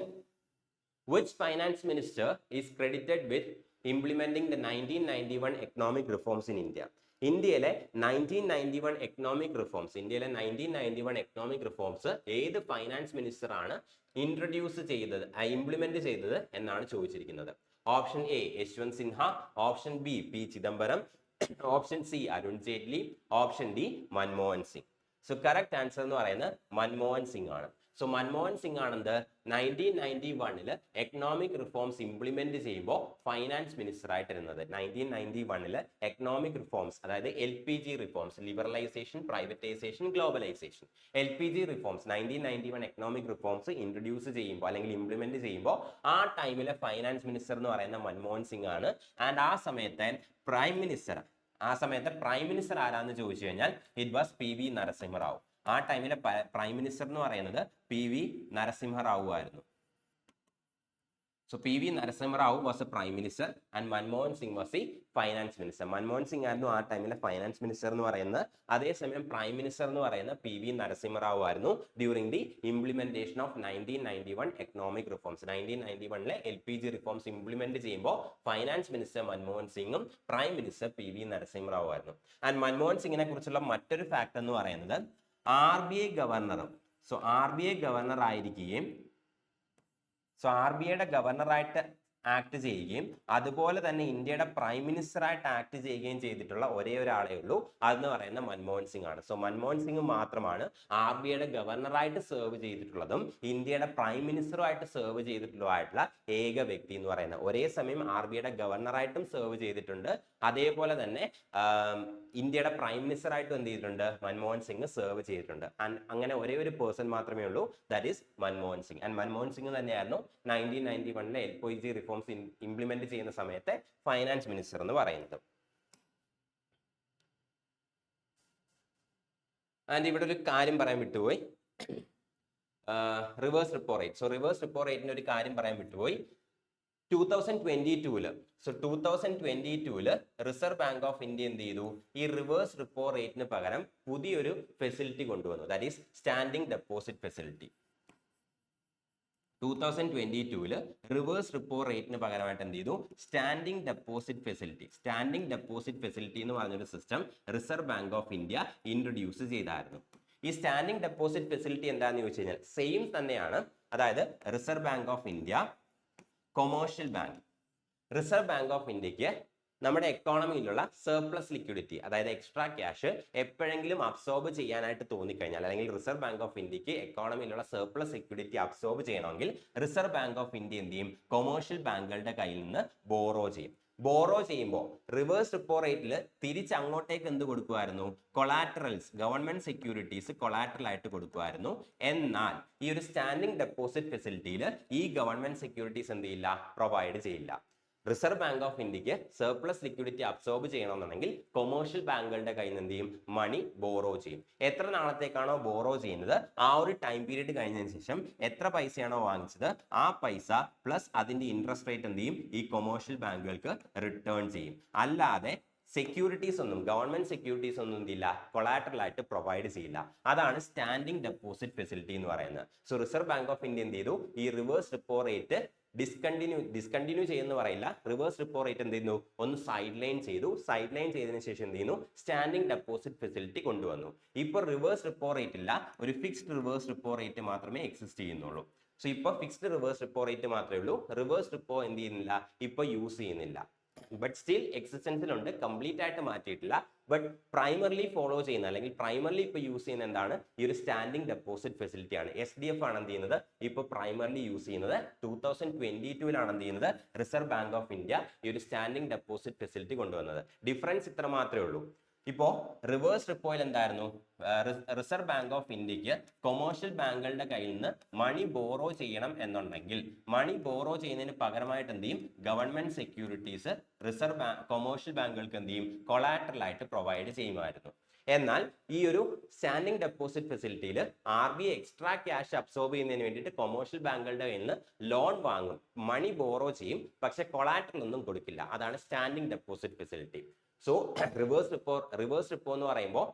A: which finance minister is credited with implementing the 1991 economic reforms in India? ഇന്ത്യയിലെ 1991 എക്കണോമിക് റിഫോംസ്, ഇന്ത്യയിലെ 1991 എക്കണോമിക് റിഫോംസ് ഏത് ഫൈനാൻസ് മിനിസ്റ്റർ ആണ് ഇൻട്രൊഡ്യൂസ് ചെയ്തത്, ഇംപ്ലിമെന്റ് ചെയ്തത് എന്നാണ് ചോദിച്ചിരിക്കുന്നത്. Option A Yashwant Sinha, option B P Chidambaram, option C Arun Jaitley, option D Manmohan Singh. So correct answer എന്ന് പറയുന്നത് മൻമോഹൻ സിംഗ് ആണ്. സോ മൻമോഹൻ സിംഗ് ആണെന്ത് 1991 എക്കണോമിക് റിഫോംസ് ഇംപ്ലിമെന്റ് ചെയ്യുമ്പോൾ ഫൈനാൻസ് മിനിസ്റ്റർ ആയിട്ടിരുന്നത്. 1991 എക്കണോമിക് റിഫോംസ്, അതായത് LPG reforms, liberalisation, privatisation, globalisation, LPG reforms 1991 economic reforms introduce ചെയ്യുമ്പോൾ അല്ലെങ്കിൽ ഇംപ്ലിമെന്റ് ചെയ്യുമ്പോൾ ആ ടൈമിലെ ഫൈനാൻസ് മിനിസ്റ്റർ എന്ന് പറയുന്ന മൻമോഹൻ സിംഗ് ആണ്. ആൻഡ് ആ സമയത്തെ പ്രൈം മിനിസ്റ്റർ ആരാന്ന് ചോദിച്ചു കഴിഞ്ഞാൽ ഇറ്റ് വാസ് PV നരസിംഹറാവു. ആ ടൈമിലെ പ്രൈം മിനിസ്റ്റർ എന്ന് പറയുന്നത് PV നരസിംഹറാവു ആയിരുന്നു. So PV Narasimha Rao was A prime minister and Manmohan Singh was the finance minister. Manmohan Singh ആയിരുന്നു ആ ടൈമിലെ ഫൈനാൻസ് മിനിസ്റ്റർ എന്ന് പറയുന്നത്. അതേസമയം പ്രൈം മിനിസ്റ്റർ എന്ന് പറയുന്ന PV നരസിംഹറാവു ആയിരുന്നു during the implementation of 1991 economic reforms. 1991 LPG reforms implement ചെയ്യുമ്പോൾ ഫൈനാൻസ് മിനിസ്റ്റർ മൻമോഹൻ സിംഗും പ്രൈം മിനിസ്റ്റർ PV നരസിംഹറാവു ആയിരുന്നു. ആൻഡ് മൻമോഹൻ സിംഗിനെ കുറിച്ചുള്ള മറ്റൊരു ഫാക്ട് എന്ന് പറയുന്നത് RBI ഗവർണറും, സോ RBI ഗവർണർ ആയിരിക്കുകയും RBIയുടെ ഗവർണറായിട്ട് ആക്ട് ചെയ്യുകയും അതുപോലെ തന്നെ ഇന്ത്യയുടെ പ്രൈം മിനിസ്റ്ററായിട്ട് ആക്ട് ചെയ്യുകയും ചെയ്തിട്ടുള്ള ഒരേ ഒരാളേ ഉള്ളൂ, അതെന്ന് പറയുന്ന മൻമോഹൻ സിംഗ് ആണ്. സോ മൻമോഹൻ സിംഗ് മാത്രമാണ് RBIയുടെ ഗവർണറായിട്ട് സെർവ് ചെയ്തിട്ടുള്ളതും ഇന്ത്യയുടെ പ്രൈം മിനിസ്റ്ററുമായിട്ട് സെർവ് ചെയ്തിട്ടുള്ളതായിട്ടുള്ള ഏക വ്യക്തി എന്ന് പറയുന്നത്. ഒരേ സമയം RBIയുടെ ഗവർണറായിട്ടും സെർവ് ചെയ്തിട്ടുണ്ട്, അതേപോലെ തന്നെ ഇന്ത്യയുടെ പ്രൈം മിനിസ്റ്ററായിട്ടും എന്ത് ചെയ്തിട്ടുണ്ട്, മൻമോഹൻ സിംഗ് സെർവ് ചെയ്തിട്ടുണ്ട്. അങ്ങനെ ഒരേ ഒരു പേഴ്സൺ മാത്രമേ ഉള്ളൂ, that is Manmohan Singh. And Manmohan Singh തന്നെയായിരുന്നു 1991 LPG റിഫോംസ് ഇംപ്ലിമെന്റ് ചെയ്യുന്ന സമയത്തെ ഫൈനാൻസ് മിനിസ്റ്റർ എന്ന് പറയുന്നത്. ആൻഡ് ഇവിടെ ഒരു കാര്യം പറയാൻ വിട്ടുപോയി, reverse repo rate. So reverse repo റേറ്റിന്റെ ഒരു കാര്യം പറയാൻ വിട്ടുപോയി. 2022 റിസർവ് ബാങ്ക് ഓഫ് ഇന്ത്യ എന്ത് ചെയ്തു, ഈ റിവേഴ്സ് റിപ്പോ റേറ്റിന് പകരം പുതിയൊരു ഫെസിലിറ്റി കൊണ്ടുവന്നു, that is standing deposit facility. 2022 reverse repo റേറ്റിന് പകരമായിട്ട് എന്ത് ചെയ്തു, standing deposit facility. Standing deposit facility എന്ന് പറഞ്ഞൊരു system reserve bank of India introduce ചെയ്തായിരുന്നു. ഈ സ്റ്റാൻഡിംഗ് ഡെപ്പോസിറ്റ് ഫെസിലിറ്റി എന്താണെന്ന് ചോദിച്ചു കഴിഞ്ഞാൽ സെയിം തന്നെയാണ്. അതായത് reserve bank of India, commercial bank, reserve bank of ഇന്ത്യക്ക് നമ്മുടെ എക്കോണമിയിലുള്ള സർപ്ലസ് ലിക്വിഡിറ്റി, അതായത് എക്സ്ട്രാ ക്യാഷ് എപ്പോഴെങ്കിലും അബ്സോർബ് ചെയ്യാനായിട്ട് തോന്നിക്കഴിഞ്ഞാൽ, അല്ലെങ്കിൽ റിസർവ് ബാങ്ക് ഓഫ് ഇന്ത്യക്ക് എക്കോണമിയിലുള്ള സർപ്ലസ് ലിക്വിഡിറ്റി അബ്സോർബ് ചെയ്യണമെങ്കിൽ റിസർവ് ബാങ്ക് ഓഫ് ഇന്ത്യ എന്ത് ചെയ്യും, കൊമേഴ്ഷ്യൽ ബാങ്കുകളുടെ കയ്യിൽ നിന്ന് ബോറോ ചെയ്യും. ബോറോ ചെയ്യുമ്പോൾ റിവേഴ്സ് റിപ്പോ റേറ്റിൽ തിരിച്ച് അങ്ങോട്ടേക്ക് എന്ത് കൊടുക്കുമായിരുന്നു, കൊളാറ്ററൽസ്, ഗവൺമെന്റ് സെക്യൂരിറ്റീസ് കൊളാറ്ററൽ ആയിട്ട് കൊടുക്കുമായിരുന്നു. എന്നാൽ ഈ ഒരു സ്റ്റാൻഡിംഗ് ഡെപ്പോസിറ്റ് ഫെസിലിറ്റിയിൽ ഈ ഗവൺമെന്റ് സെക്യൂരിറ്റീസ് എന്ത് ചെയ്യില്ല, പ്രൊവൈഡ് ചെയ്യില്ല. റിസർവ് ബാങ്ക് ഓഫ് ഇന്ത്യക്ക് സർപ്ലസ് ലിക്വിഡിറ്റി അബ്സോർബ് ചെയ്യണമെന്നുണ്ടെങ്കിൽ കൊമേഴ്ഷ്യൽ ബാങ്കുകളുടെ കയ്യിൽ നിന്ന് എന്ത് ചെയ്യും, മണി ബോറോ ചെയ്യും. എത്ര നാളത്തേക്കാണോ ബോറോ ചെയ്യുന്നത് ആ ഒരു ടൈം പീരീഡ് കഴിഞ്ഞതിന് ശേഷം എത്ര പൈസയാണോ വാങ്ങിച്ചത് ആ പൈസ പ്ലസ് അതിന്റെ ഇൻട്രസ്റ്റ് റേറ്റ് എന്ത് ചെയ്യും, ഈ കൊമേഴ്ഷ്യൽ ബാങ്കുകൾക്ക് റിട്ടേൺ ചെയ്യും. അല്ലാതെ സെക്യൂരിറ്റീസ് ഒന്നും ഗവൺമെന്റ് സെക്യൂരിറ്റീസ് ഒന്നും എന്തില്ല കൊളാറ്ററൽ ആയിട്ട് പ്രൊവൈഡ് ചെയ്യില്ല. അതാണ് സ്റ്റാൻഡിംഗ് ഡെപ്പോസിറ്റ് ഫെസിലിറ്റി എന്ന് പറയുന്നത്. So reserve bank of India എന്ത് ചെയ്തു, ഈ റിവേഴ്സ് റിപ്പോ റേറ്റ് ഡിസ്കണ്ടിന്യൂ ചെയ്യുന്ന പറയില്ല, റിവേഴ്സ് റിപ്പോ റേറ്റ് എന്ത് ചെയ്യുന്നു, ഒന്ന് സൈഡ് ലൈൻ ചെയ്തതിനു ശേഷം എന്ത് ചെയ്യുന്നു, സ്റ്റാൻഡിംഗ് ഡെപ്പോസിറ്റ് ഫെസിലിറ്റി കൊണ്ടുവന്നു. ഇപ്പോൾ റിവേഴ്സ് റിപ്പോ റേറ്റ് ഇല്ല, ഒരു ഫിക്സ്ഡ് റിവേഴ്സ് റിപ്പോ റേറ്റ് മാത്രമേ എക്സിസ്റ്റ് ചെയ്യുന്നുള്ളൂ. സോ ഇപ്പോൾ ഫിക്സ്ഡ് റിവേഴ്സ് റിപ്പോ റേറ്റ് മാത്രമേ ഉള്ളൂ, റിവേഴ്സ് റിപ്പോ എന്ത് ചെയ്യുന്നില്ല, ഇപ്പൊ യൂസ് ചെയ്യുന്നില്ല. ബട്ട് സ്റ്റിൽ എക്സിസ്റ്റൻസിലുണ്ട്, കംപ്ലീറ്റ് ആയിട്ട് മാറ്റിയിട്ടില്ല. ബട്ട് പ്രൈമർലി ഫോളോ ചെയ്യുന്ന അല്ലെങ്കിൽ പ്രൈമർലി ഇപ്പൊ യൂസ് ചെയ്യുന്ന എന്താണ്, ഈ ഒരു സ്റ്റാൻഡിംഗ് ഡെപ്പോസിറ്റ് ഫെസിലിറ്റി ആണ്. SDF ആണ് എന്ത് ചെയ്യുന്നത്, ഇപ്പൊ പ്രൈമർലി യൂസ് ചെയ്യുന്നത്. 2022 എന്ത് ചെയ്യുന്നത്, റിസർവ് ബാങ്ക് ഓഫ് ഇന്ത്യ ഈ ഒരു സ്റ്റാൻഡിംഗ് ഡെപ്പോസിറ്റ് ഫെസിലിറ്റി കൊണ്ടുവന്നത്. ഡിഫറൻസ് ഇത്ര മാത്രമേ ഉള്ളൂ. ഇപ്പോ റിവേഴ്സ് റിപ്പോയിൽ എന്തായിരുന്നു, റിസർവ് ബാങ്ക് ഓഫ് ഇന്ത്യക്ക് കൊമേഴ്ഷ്യൽ ബാങ്കുകളുടെ കയ്യിൽ നിന്ന് മണി ബോറോ ചെയ്യണം എന്നുണ്ടെങ്കിൽ, മണി ബോറോ ചെയ്യുന്നതിന് പകരമായിട്ട് എന്ത് ചെയ്യും, ഗവൺമെന്റ് സെക്യൂരിറ്റീസ് റിസർവ് കൊമേഴ്ഷ്യൽ ബാങ്കുകൾക്ക് എന്ത് ചെയ്യും, കൊളാറ്ററൽ ആയിട്ട് പ്രൊവൈഡ് ചെയ്യുമായിരുന്നു. എന്നാൽ ഈ ഒരു സ്റ്റാൻഡിംഗ് ഡെപ്പോസിറ്റ് ഫെസിലിറ്റിയിൽ RBI എക്സ്ട്രാ ക്യാഷ് അബ്സോർബ് ചെയ്യുന്നതിന് വേണ്ടിയിട്ട് കൊമേഴ്ഷ്യൽ ബാങ്കുകളുടെ കയ്യിൽ നിന്ന് ലോൺ വാങ്ങും, മണി ബോറോ ചെയ്യും, പക്ഷെ കൊളാറ്ററൽ ഒന്നും കൊടുക്കില്ല. അതാണ് standing deposit facility. So reverse repo എന്ന് പറയുമ്പോൾ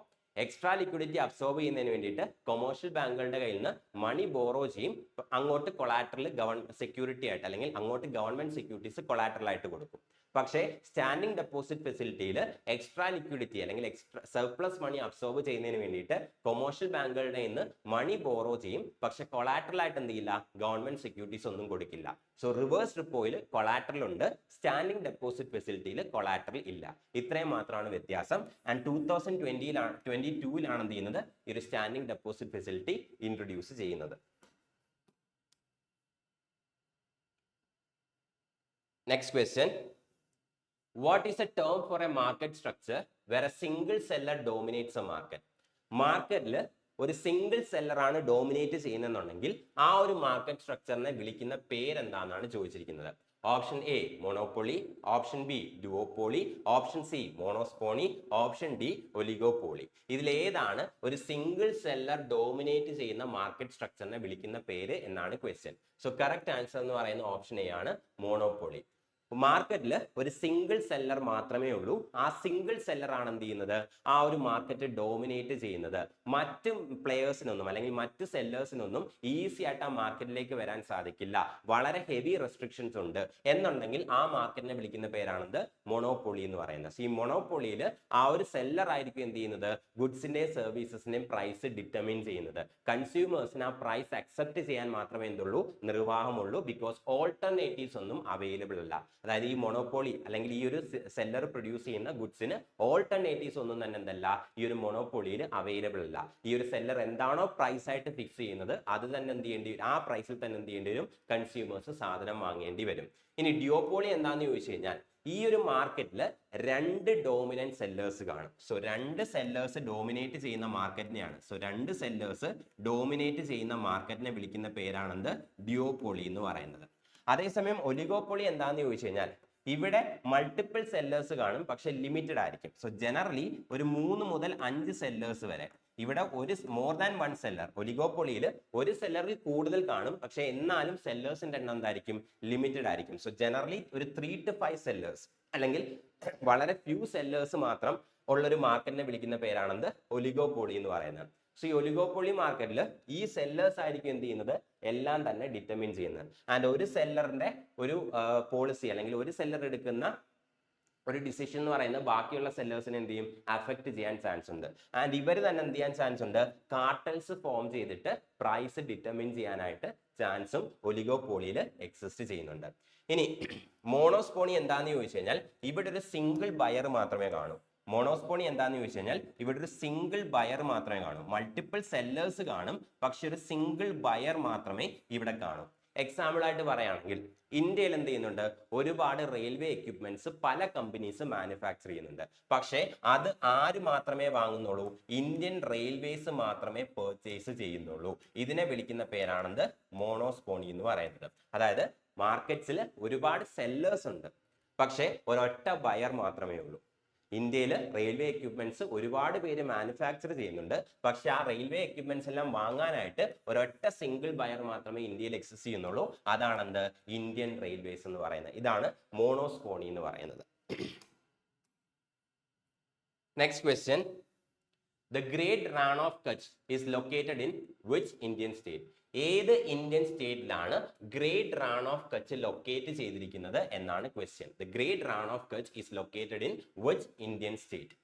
A: എക്സ്ട്രാ ലിക്വിഡിറ്റി അബ്സോർബ് ചെയ്യുന്നതിന് വേണ്ടിയിട്ട് കൊമേഴ്ഷ്യൽ ബാങ്കുകളുടെ കയ്യിൽ നിന്ന് മണി ബോറോ ചെയ്യും, അങ്ങോട്ട് കൊളാറ്ററൽ സെക്യൂരിറ്റി ആയിട്ട് അല്ലെങ്കിൽ അങ്ങോട്ട് ഗവൺമെന്റ് സെക്യൂരിറ്റീസ് കൊളാറ്ററൽ ആയിട്ട് കൊടുക്കും. പക്ഷേ സ്റ്റാൻഡിംഗ് ഡെപ്പോസിറ്റ് ഫെസിലിറ്റിയിൽ എക്സ്ട്രാ ലിക്വിഡിറ്റി അല്ലെങ്കിൽ എക്സ്ട്രാ സർപ്ലസ് മണി അബ്സോർബ് ചെയ്യുന്നതിന് വേണ്ടിയിട്ട് കൊമേഴ്ഷ്യൽ ബാങ്കുകളുടെ നിന്ന് മണി ബോറോ ചെയ്യും, പക്ഷെ കൊളാറ്ററൽ ആയിട്ട് എന്ത് ചെയ്യില്ല, ഗവൺമെന്റ് സെക്യൂരിറ്റീസ് ഒന്നും കൊടുക്കില്ല. സോ റിവേഴ്സ് റിപ്പോയിൽ കൊളാറ്ററൽ ഉണ്ട്, സ്റ്റാൻഡിംഗ് ഡെപ്പോസിറ്റ് ഫെസിലിറ്റിയിൽ കൊളാറ്ററൽ ഇല്ല. ഇത്രയും മാത്രമാണ് വ്യത്യാസം. ആൻഡ് 2022 എന്ത് ചെയ്യുന്നത്, ഈ ഒരു സ്റ്റാൻഡിംഗ് ഡെപ്പോസിറ്റ് ഫെസിലിറ്റി ഇൻട്രൊഡ്യൂസ് ചെയ്യുന്നത്. Next question, what is a term for a market structure where a single seller dominates a market? മാർക്കറ്റിൽ ഒരു സിംഗിൾ സെല്ലർ ആണ് ഡോമിനേറ്റ് ചെയ്യുന്നതെന്നുണ്ടെങ്കിൽ ആ ഒരു മാർക്കറ്റ് സ്ട്രക്ചറിനെ വിളിക്കുന്ന പേരെന്താണെന്നാണ് ചോദിച്ചിരിക്കുന്നത്. Option A monopoly, option B duopoly, option C monopsony, option D oligopoly. ഇതിലേതാണ് ഒരു സിംഗിൾ സെല്ലർ ഡോമിനേറ്റ് ചെയ്യുന്ന മാർക്കറ്റ് സ്ട്രക്ചറിനെ വിളിക്കുന്ന പേര് എന്നാണ് ക്വസ്റ്റ്യൻ. സോ കറക്റ്റ് ആൻസർ എന്ന് പറയുന്ന ഓപ്ഷൻ എ ആണ്, മോണോപ്പൊളി. മാർക്കറ്റിൽ ഒരു സിംഗിൾ സെല്ലർ മാത്രമേ ഉള്ളൂ. ആ സിംഗിൾ സെല്ലർ ആണ് എന്ത് ചെയ്യുന്നത്, ആ ഒരു മാർക്കറ്റ് ഡോമിനേറ്റ് ചെയ്യുന്നത്. മറ്റ് പ്ലെയേഴ്സിനൊന്നും അല്ലെങ്കിൽ മറ്റ് സെല്ലേഴ്സിനൊന്നും ഈസി ആയിട്ട് ആ മാർക്കറ്റിലേക്ക് വരാൻ സാധിക്കില്ല, വളരെ ഹെവി റെസ്ട്രിക്ഷൻസ് ഉണ്ട് എന്നുണ്ടെങ്കിൽ ആ മാർക്കറ്റിനെ വിളിക്കുന്ന പേരാണെന്ത്, മൊണോപ്പൊളി എന്ന് പറയുന്നത്. ഈ മൊണോപ്പൊളിയിൽ ആ ഒരു സെല്ലർ ആയിരിക്കും എന്ത് ചെയ്യുന്നത്, ഗുഡ്സിന്റെയും സർവീസസിന്റെയും പ്രൈസ് ഡിറ്റർമിൻ ചെയ്യുന്നത്. കൺസ്യൂമേഴ്സിന് ആ പ്രൈസ് അക്സെപ്റ്റ് ചെയ്യാൻ മാത്രമേ എന്തുള്ളൂ, നിർവാഹമുള്ളൂ. ബിക്കോസ് ഓൾട്ടർനേറ്റീവ്സ് ഒന്നും അവൈലബിൾ അല്ല. അതായത് ഈ മൊണോപ്പൊളി അല്ലെങ്കിൽ ഈ ഒരു സെല്ലർ പ്രൊഡ്യൂസ് ചെയ്യുന്ന ഗുഡ്സിന് ഓൾട്ടർനേറ്റീവ്സ് ഒന്നും തന്നെ എന്തല്ല, ഈ ഒരു മൊണോപ്പൊളിയിൽ അവൈലബിൾ അല്ല. ഈ ഒരു സെല്ലർ എന്താണോ പ്രൈസ് ആയിട്ട് ഫിക്സ് ചെയ്യുന്നത് അത് തന്നെ എന്ത് ചെയ്യേണ്ടി വരും, ആ പ്രൈസിൽ തന്നെ എന്ത് ചെയ്യേണ്ടി വരും, കൺസ്യൂമേഴ്സ് സാധനം വാങ്ങേണ്ടി വരും. ഇനി ഡ്യുവോപ്പൊളി എന്താണെന്ന് ചോദിച്ചു കഴിഞ്ഞാൽ, ഈ ഒരു മാർക്കറ്റിൽ രണ്ട് ഡോമിനന്റ് സെല്ലേഴ്സ് കാണും. സോ രണ്ട് സെല്ലേഴ്സ് ഡോമിനേറ്റ് ചെയ്യുന്ന മാർക്കറ്റിനെയാണ്, രണ്ട് സെല്ലേഴ്സ് ഡോമിനേറ്റ് ചെയ്യുന്ന മാർക്കറ്റിനെ വിളിക്കുന്ന പേരാണെന്ത്, ഡ്യുവോപ്പൊളി എന്ന് പറയുന്നത്. അതേസമയം ഒലിഗോപ്പൊളി എന്താണെന്ന് ചോദിച്ചു കഴിഞ്ഞാൽ, ഇവിടെ മൾട്ടിപ്പിൾ സെല്ലേഴ്സ് കാണും, പക്ഷെ ലിമിറ്റഡ് ആയിരിക്കും. സോ ജനറലി ഒരു 3 മുതൽ 5 സെല്ലേഴ്സ് വരെ. ഇവിടെ ഒരു മോർ ദാൻ വൺ സെല്ലർ, ഒലിഗോപ്പൊളിയിൽ ഒരു സെല്ലറിൽ കൂടുതൽ കാണും, പക്ഷെ എന്നാലും സെല്ലേഴ്സിന്റെ എണ്ണം എന്തായിരിക്കും, ലിമിറ്റഡ് ആയിരിക്കും. സോ ജനറലി ഒരു 3 to 5 സെല്ലേഴ്സ് അല്ലെങ്കിൽ വളരെ ഫ്യൂ സെല്ലേഴ്സ് മാത്രം ഉള്ളൊരു മാർക്കറ്റിനെ വിളിക്കുന്ന പേരാണെന്ത്, ഒലിഗോപ്പൊളി എന്ന് പറയുന്നത്. സോ ഈ ഒലിഗോപ്പൊളി മാർക്കറ്റിൽ ഈ സെല്ലേഴ്സ് ആയിരിക്കും എന്ത് ചെയ്യുന്നത്, എല്ലാം തന്നെ ഡിറ്റർമിൻ ചെയ്യുന്നത്. ആൻഡ് ഒരു സെല്ലറിന്റെ ഒരു പോളിസി അല്ലെങ്കിൽ ഒരു സെല്ലർ എടുക്കുന്ന ഒരു ഡിസിഷൻ എന്ന് പറയുന്നത് ബാക്കിയുള്ള സെല്ലേഴ്സിനെ എന്ത് ചെയ്യും, അഫക്ട് ചെയ്യാൻ ചാൻസ് ഉണ്ട്. ആൻഡ് ഇവർ തന്നെ എന്ത് ചെയ്യാൻ ചാൻസ് ഉണ്ട്, കാർട്ടൽസ് ഫോം ചെയ്തിട്ട് പ്രൈസ് ഡിറ്റർമിൻ ചെയ്യാനായിട്ട് ചാൻസും ഒലിഗോപോളിയിൽ എക്സിസ്റ്റ് ചെയ്യുന്നുണ്ട്. ഇനി മോണോസ്പോണി എന്താന്ന് ചോദിച്ചു കഴിഞ്ഞാൽ, ഇവിടെ ഒരു സിംഗിൾ ബയർ മാത്രമേ കാണൂ. മോണോസ്പോണി എന്താന്ന് ചോദിച്ചു കഴിഞ്ഞാൽ, ഇവിടെ ഒരു സിംഗിൾ ബയർ മാത്രമേ കാണൂ. മൾട്ടിപ്പിൾ സെല്ലേഴ്സ് കാണും, പക്ഷെ ഒരു സിംഗിൾ ബയർ മാത്രമേ ഇവിടെ കാണൂ. എക്സാമ്പിൾ ആയിട്ട് പറയുകയാണെങ്കിൽ, ഇന്ത്യയിൽ എന്ത് ചെയ്യുന്നുണ്ട്, ഒരുപാട് റെയിൽവേ എക്യുപ്മെന്റ്സ് പല കമ്പനീസ് മാനുഫാക്ചർ ചെയ്യുന്നുണ്ട്. പക്ഷേ അത് ആര് മാത്രമേ വാങ്ങുന്നുള്ളൂ, ഇന്ത്യൻ റെയിൽവേസ് മാത്രമേ പർച്ചേസ് ചെയ്യുന്നുള്ളൂ. ഇതിനെ വിളിക്കുന്ന പേരാണെന്ത്, മോണോസ്പോണി എന്ന് പറയുന്നത്. അതായത് മാർക്കറ്റ്സിൽ ഒരുപാട് സെല്ലേഴ്സ് ഉണ്ട്, പക്ഷേ ഒരൊറ്റ ബയർ മാത്രമേ ഉള്ളൂ. ഇന്ത്യയിൽ റെയിൽവേ എക്യുപ്മെന്റ്സ് ഒരുപാട് പേര് മാനുഫാക്ചർ ചെയ്യുന്നുണ്ട്, പക്ഷെ ആ റെയിൽവേ എക്യുപ്മെന്റ്സ് എല്ലാം വാങ്ങാനായിട്ട് ഒരൊറ്റ സിംഗിൾ ബയർ മാത്രമേ ഇന്ത്യയിൽ എക്സിസ്റ്റ് ചെയ്യുന്നുള്ളൂ. അതാണെന്ത്, ഇന്ത്യൻ റെയിൽവേസ് എന്ന് പറയുന്നത്. ഇതാണ് മോണോസ്പോണി എന്ന് പറയുന്നത്. Next question, the great Rann of Kutch is located in which Indian state? ഏത് ഇന്ത്യൻ സ്റ്റേറ്റിലാണ് great Rann of Kutch locate ചെയ്തിരിക്കുന്നത് എന്നാണ് question. The great Rann of Kutch is located in which Indian state?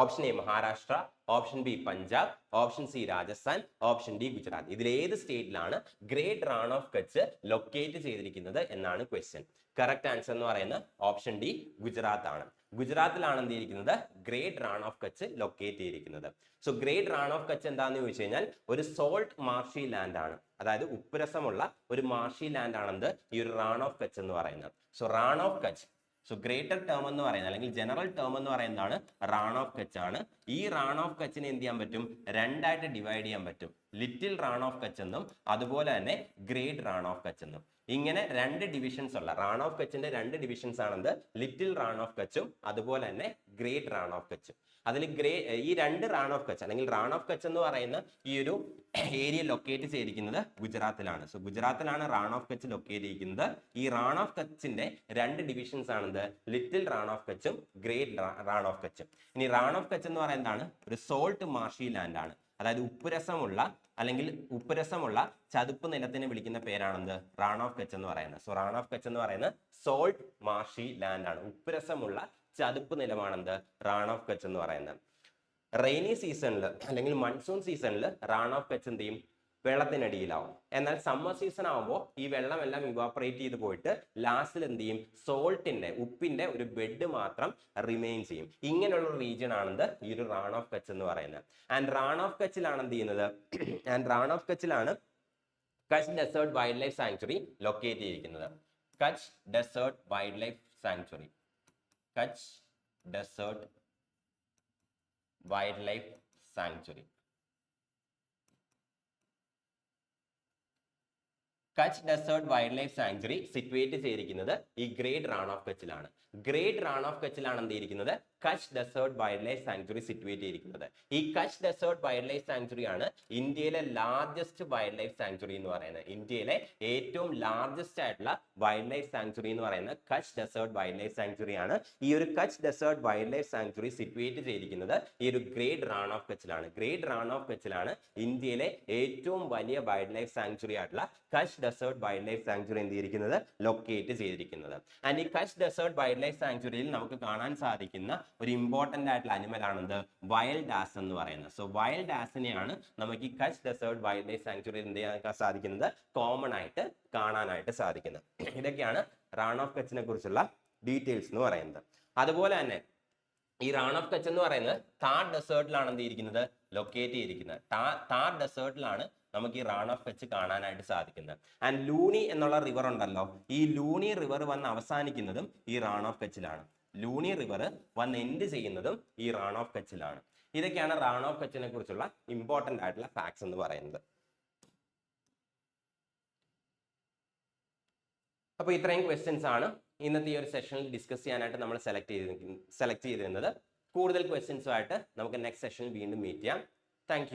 A: Option A Maharashtra, option B Punjab, option C Rajasthan, option D Gujarat. ഇതിൽ ഏത് സ്റ്റേറ്റിലാണ് great Rann of Kutch locate ചെയ്തിരിക്കുന്നത് എന്നാണ് ക്വസ്റ്റ്യൻ. കറക്റ്റ് ആൻസർ എന്ന് പറയുന്നത് ഓപ്ഷൻ ഡി ഗുജറാത്ത് ആണ്. ഗുജറാത്തിലാണ് എന്ത് ചെയ്തിരിക്കുന്നത്? Great Rann of Kutch locate ചെയ്തിരിക്കുന്നത്. So great Rann of Kutch എന്താണെന്ന് ചോദിച്ചു കഴിഞ്ഞാൽ ഒരു സോൾട്ട് മാർഷി ലാൻഡ് ആണ്. അതായത് ഉപ്പുരസമുള്ള ഒരു മാർഷി ലാൻഡ് ആണെന്ത് ഈ ഒരു റാൺ ഓഫ് കച്ച് എന്ന് പറയുന്നത്. So Rann of Kutch, so greater term എന്ന് പറയുന്നത് അല്ലെങ്കിൽ ജനറൽ ടേം എന്ന് പറയുന്നതാണ് റാൺ ഓഫ് കച്ച് ആണ്. ഈ റാൺ ഓഫ് കച്ചിനെ എന്ത് ചെയ്യാൻ പറ്റും? രണ്ടായിട്ട് ഡിവൈഡ് ചെയ്യാൻ പറ്റും. ലിറ്റിൽ റാൺ ഓഫ് കച്ച് എന്നും അതുപോലെ തന്നെ ഗ്രേറ്റ് റാൺ ഓഫ് കച്ച് എന്നും. ഇങ്ങനെ രണ്ട് ഡിവിഷൻസ് ഉള്ള റാൺ ഓഫ് കച്ചിന്റെ രണ്ട് ഡിവിഷൻസ് ആണെന്ത് ലിറ്റിൽ റാൺ ഓഫ് കച്ചും അതുപോലെ തന്നെ ഗ്രേറ്റ് റാൺ ഓഫ് കച്ചും. അതിൽ ഈ രണ്ട് റാൺ ഓഫ് കച്ച് അല്ലെങ്കിൽ റാൺ ഓഫ് കച്ച് എന്ന് പറയുന്ന ഈ ഒരു ഏരിയ ലൊക്കേറ്റ് ചെയ്തിരിക്കുന്നത് ഗുജറാത്തിലാണ്. സോ ഗുജറാത്തിലാണ് റാൺ ഓഫ് കച്ച് ലൊക്കേറ്റ് ചെയ്തിരിക്കുന്നത്. ഈ റാൺ ഓഫ് കച്ചിന്റെ രണ്ട് ഡിവിഷൻസ് ആണെന്ത് ലിറ്റിൽ റാൺ ഓഫ് കച്ചും ഗ്രേറ്റ് റാൺ ഓഫ് കച്ചും. ഇനി റാൺ ഓഫ് കച്ച് എന്ന് പറയുന്നതാണ് ഒരു സോൾട്ട് മാർഷി ലാൻഡ് ആണ്. അതായത് ഉപ്പുരസമുള്ള അല്ലെങ്കിൽ ഉപ്പുരസമുള്ള ചതുപ്പ് നിലത്തിനെ വിളിക്കുന്ന പേരാണെന്ത്? റാൺ ഓഫ് കച്ച് എന്ന് പറയുന്നത്. സോ റാൺ ഓഫ് കച്ച് എന്ന് പറയുന്നത് സോൾട്ട് മാർഷി ലാൻഡ് ആണ്. ഉപ്പുരസമുള്ള ചതുപ്പ് നിലമാണെന്ത്? റാൺ ഓഫ് കച്ച് എന്ന് പറയുന്നത്. റെയിനി സീസണിൽ അല്ലെങ്കിൽ മൺസൂൺ സീസണിൽ റാൺ ഓഫ് കച്ച് എന്ത് ചെയ്യും? വെള്ളത്തിനടിയിലാവും. എന്നാൽ സമ്മർ സീസൺ ആവുമ്പോൾ ഈ വെള്ളമെല്ലാം ഇവാപ്പറേറ്റ് ചെയ്ത് പോയിട്ട് ലാസ്റ്റിൽ എന്ത് ചെയ്യും? സോൾട്ടിന്റെ ഉപ്പിന്റെ ഒരു ബെഡ് മാത്രം റിമെയിൻ ചെയ്യും. ഇങ്ങനെയുള്ള റീജിയൻ ആണെന്ത് ഈ ഒരു റാൺ ഓഫ് കച്ച് എന്ന് പറയുന്നത്. ആൻഡ് റാൺ ഓഫ് കച്ചിലാണ് എന്ത് ചെയ്യുന്നത്? ആൻഡ് റാൺ ഓഫ് കച്ചിലാണ് Kutch desert wild life sanctuary locate ചെയ്തിരിക്കുന്നത്. Kutch desert wild life sanctuary, Kutch desert wild life sanctuary. Kutch desert wild life sanctuary situate ചെയ്തിരിക്കുന്നത് ഈ ഗ്രേറ്റ് റാൺ ഓഫ് കച്ചിലാണ്. ഗ്രേറ്റ് റാൺ ഓഫ് കച്ചിലാണ് എന്ത് ചെയ്തിരിക്കുന്നത്? Kutch desert wild life sanctuary situate ചെയ്തിരിക്കുന്നത്. ഈ Kutch desert wild life sanctuary ആണ് ഇന്ത്യയിലെ ലാർജസ്റ്റ് വൈൽഡ് ലൈഫ് സാങ്ച്വറി എന്ന് പറയുന്നത്. ഇന്ത്യയിലെ ഏറ്റവും ലാർജസ്റ്റ് ആയിട്ടുള്ള വൈൽഡ് ലൈഫ് സാങ്ച്വറി എന്ന് പറയുന്നത് Kutch desert wild life sanctuary ആണ്. ഈ ഒരു Kutch desert wild life sanctuary situate ചെയ്തിരിക്കുന്നത് ഈ ഒരു ഗ്രേറ്റ് റാൺ ഓഫ് കച്ചിലാണ്. ഗ്രേറ്റ് റാൺ ഓഫ് കച്ചിലാണ് ഇന്ത്യയിലെ ഏറ്റവും വലിയ വൈൽഡ് ലൈഫ് സാങ്ച്വറി ആയിട്ടുള്ള Kutch desert wild life sanctuary എന്ത് ചെയ്തിരിക്കുന്നത്? ലൊക്കേറ്റ് ചെയ്തിരിക്കുന്നത്. ആൻഡ് ഈ കച്ച് ഡെസേർട്ട് വൈൽഡ് ലൈഫ് സാങ്ച്വറിയിൽ നമുക്ക് കാണാൻ സാധിക്കുന്ന ഒരു ഇമ്പോർട്ടന്റ് ആയിട്ടുള്ള അനിമൽ ആണെന്ത്? വൈൽഡ് ആസ് എന്ന് പറയുന്നത്. സോ വൈൽഡ് ആസിനെയാണ് നമുക്ക് ഈ കച്ച് ഡെസേർട്ട് വൈൽഡ് ലൈഫ് സാങ്ച്വറിയിൽ എന്ത് ചെയ്യാൻ സാധിക്കുന്നത്? കോമൺ ആയിട്ട് കാണാനായിട്ട് സാധിക്കുന്നത്. ഇതൊക്കെയാണ് റാൺ ഓഫ് കച്ചിനെ കുറിച്ചുള്ള ഡീറ്റെയിൽസ് എന്ന് പറയുന്നത്. അതുപോലെ തന്നെ ഈ റാൺ ഓഫ് കച്ച് എന്ന് പറയുന്നത് താർ ഡെസേർട്ടിലാണ് എന്ത് ചെയ്തിരിക്കുന്നത്? ലൊക്കേറ്റ് ചെയ്തിരിക്കുന്നത്. താർ ഡെസേർട്ടിലാണ് നമുക്ക് ഈ റാൺ ഓഫ് കച്ച് കാണാനായിട്ട് സാധിക്കുന്നത്. ആൻഡ് ലൂണി എന്നുള്ള റിവർ ഉണ്ടല്ലോ, ഈ ലൂണി റിവർ വന്ന് അവസാനിക്കുന്നതും ഈ റാൺ ഓഫ് കച്ചിലാണ്. ലൂണി റിവർ വന്ന് എൻഡ് ചെയ്യുന്നതും ഈ റാൺ ഓഫ് കച്ചിലാണ്. ഇതൊക്കെയാണ് റാൺ ഓഫ് കച്ചിനെ കുറിച്ചുള്ള ഇമ്പോർട്ടന്റ് ആയിട്ടുള്ള ഫാക്ട്സ് എന്ന് പറയുന്നത്. അപ്പോൾ ഇത്രയും ക്വസ്റ്റ്യൻസ് ആണ് ഇന്നത്തെ ഈ ഒരു സെഷനിൽ ഡിസ്കസ് ചെയ്യാനായിട്ട് നമ്മൾ സെലക്ട് ചെയ്തിരുന്നത്. കൂടുതൽ ക്വസ്റ്റ്യൻസുമായിട്ട് നമുക്ക് നെക്സ്റ്റ് സെഷനിൽ വീണ്ടും മീറ്റ് ചെയ്യാം. താങ്ക്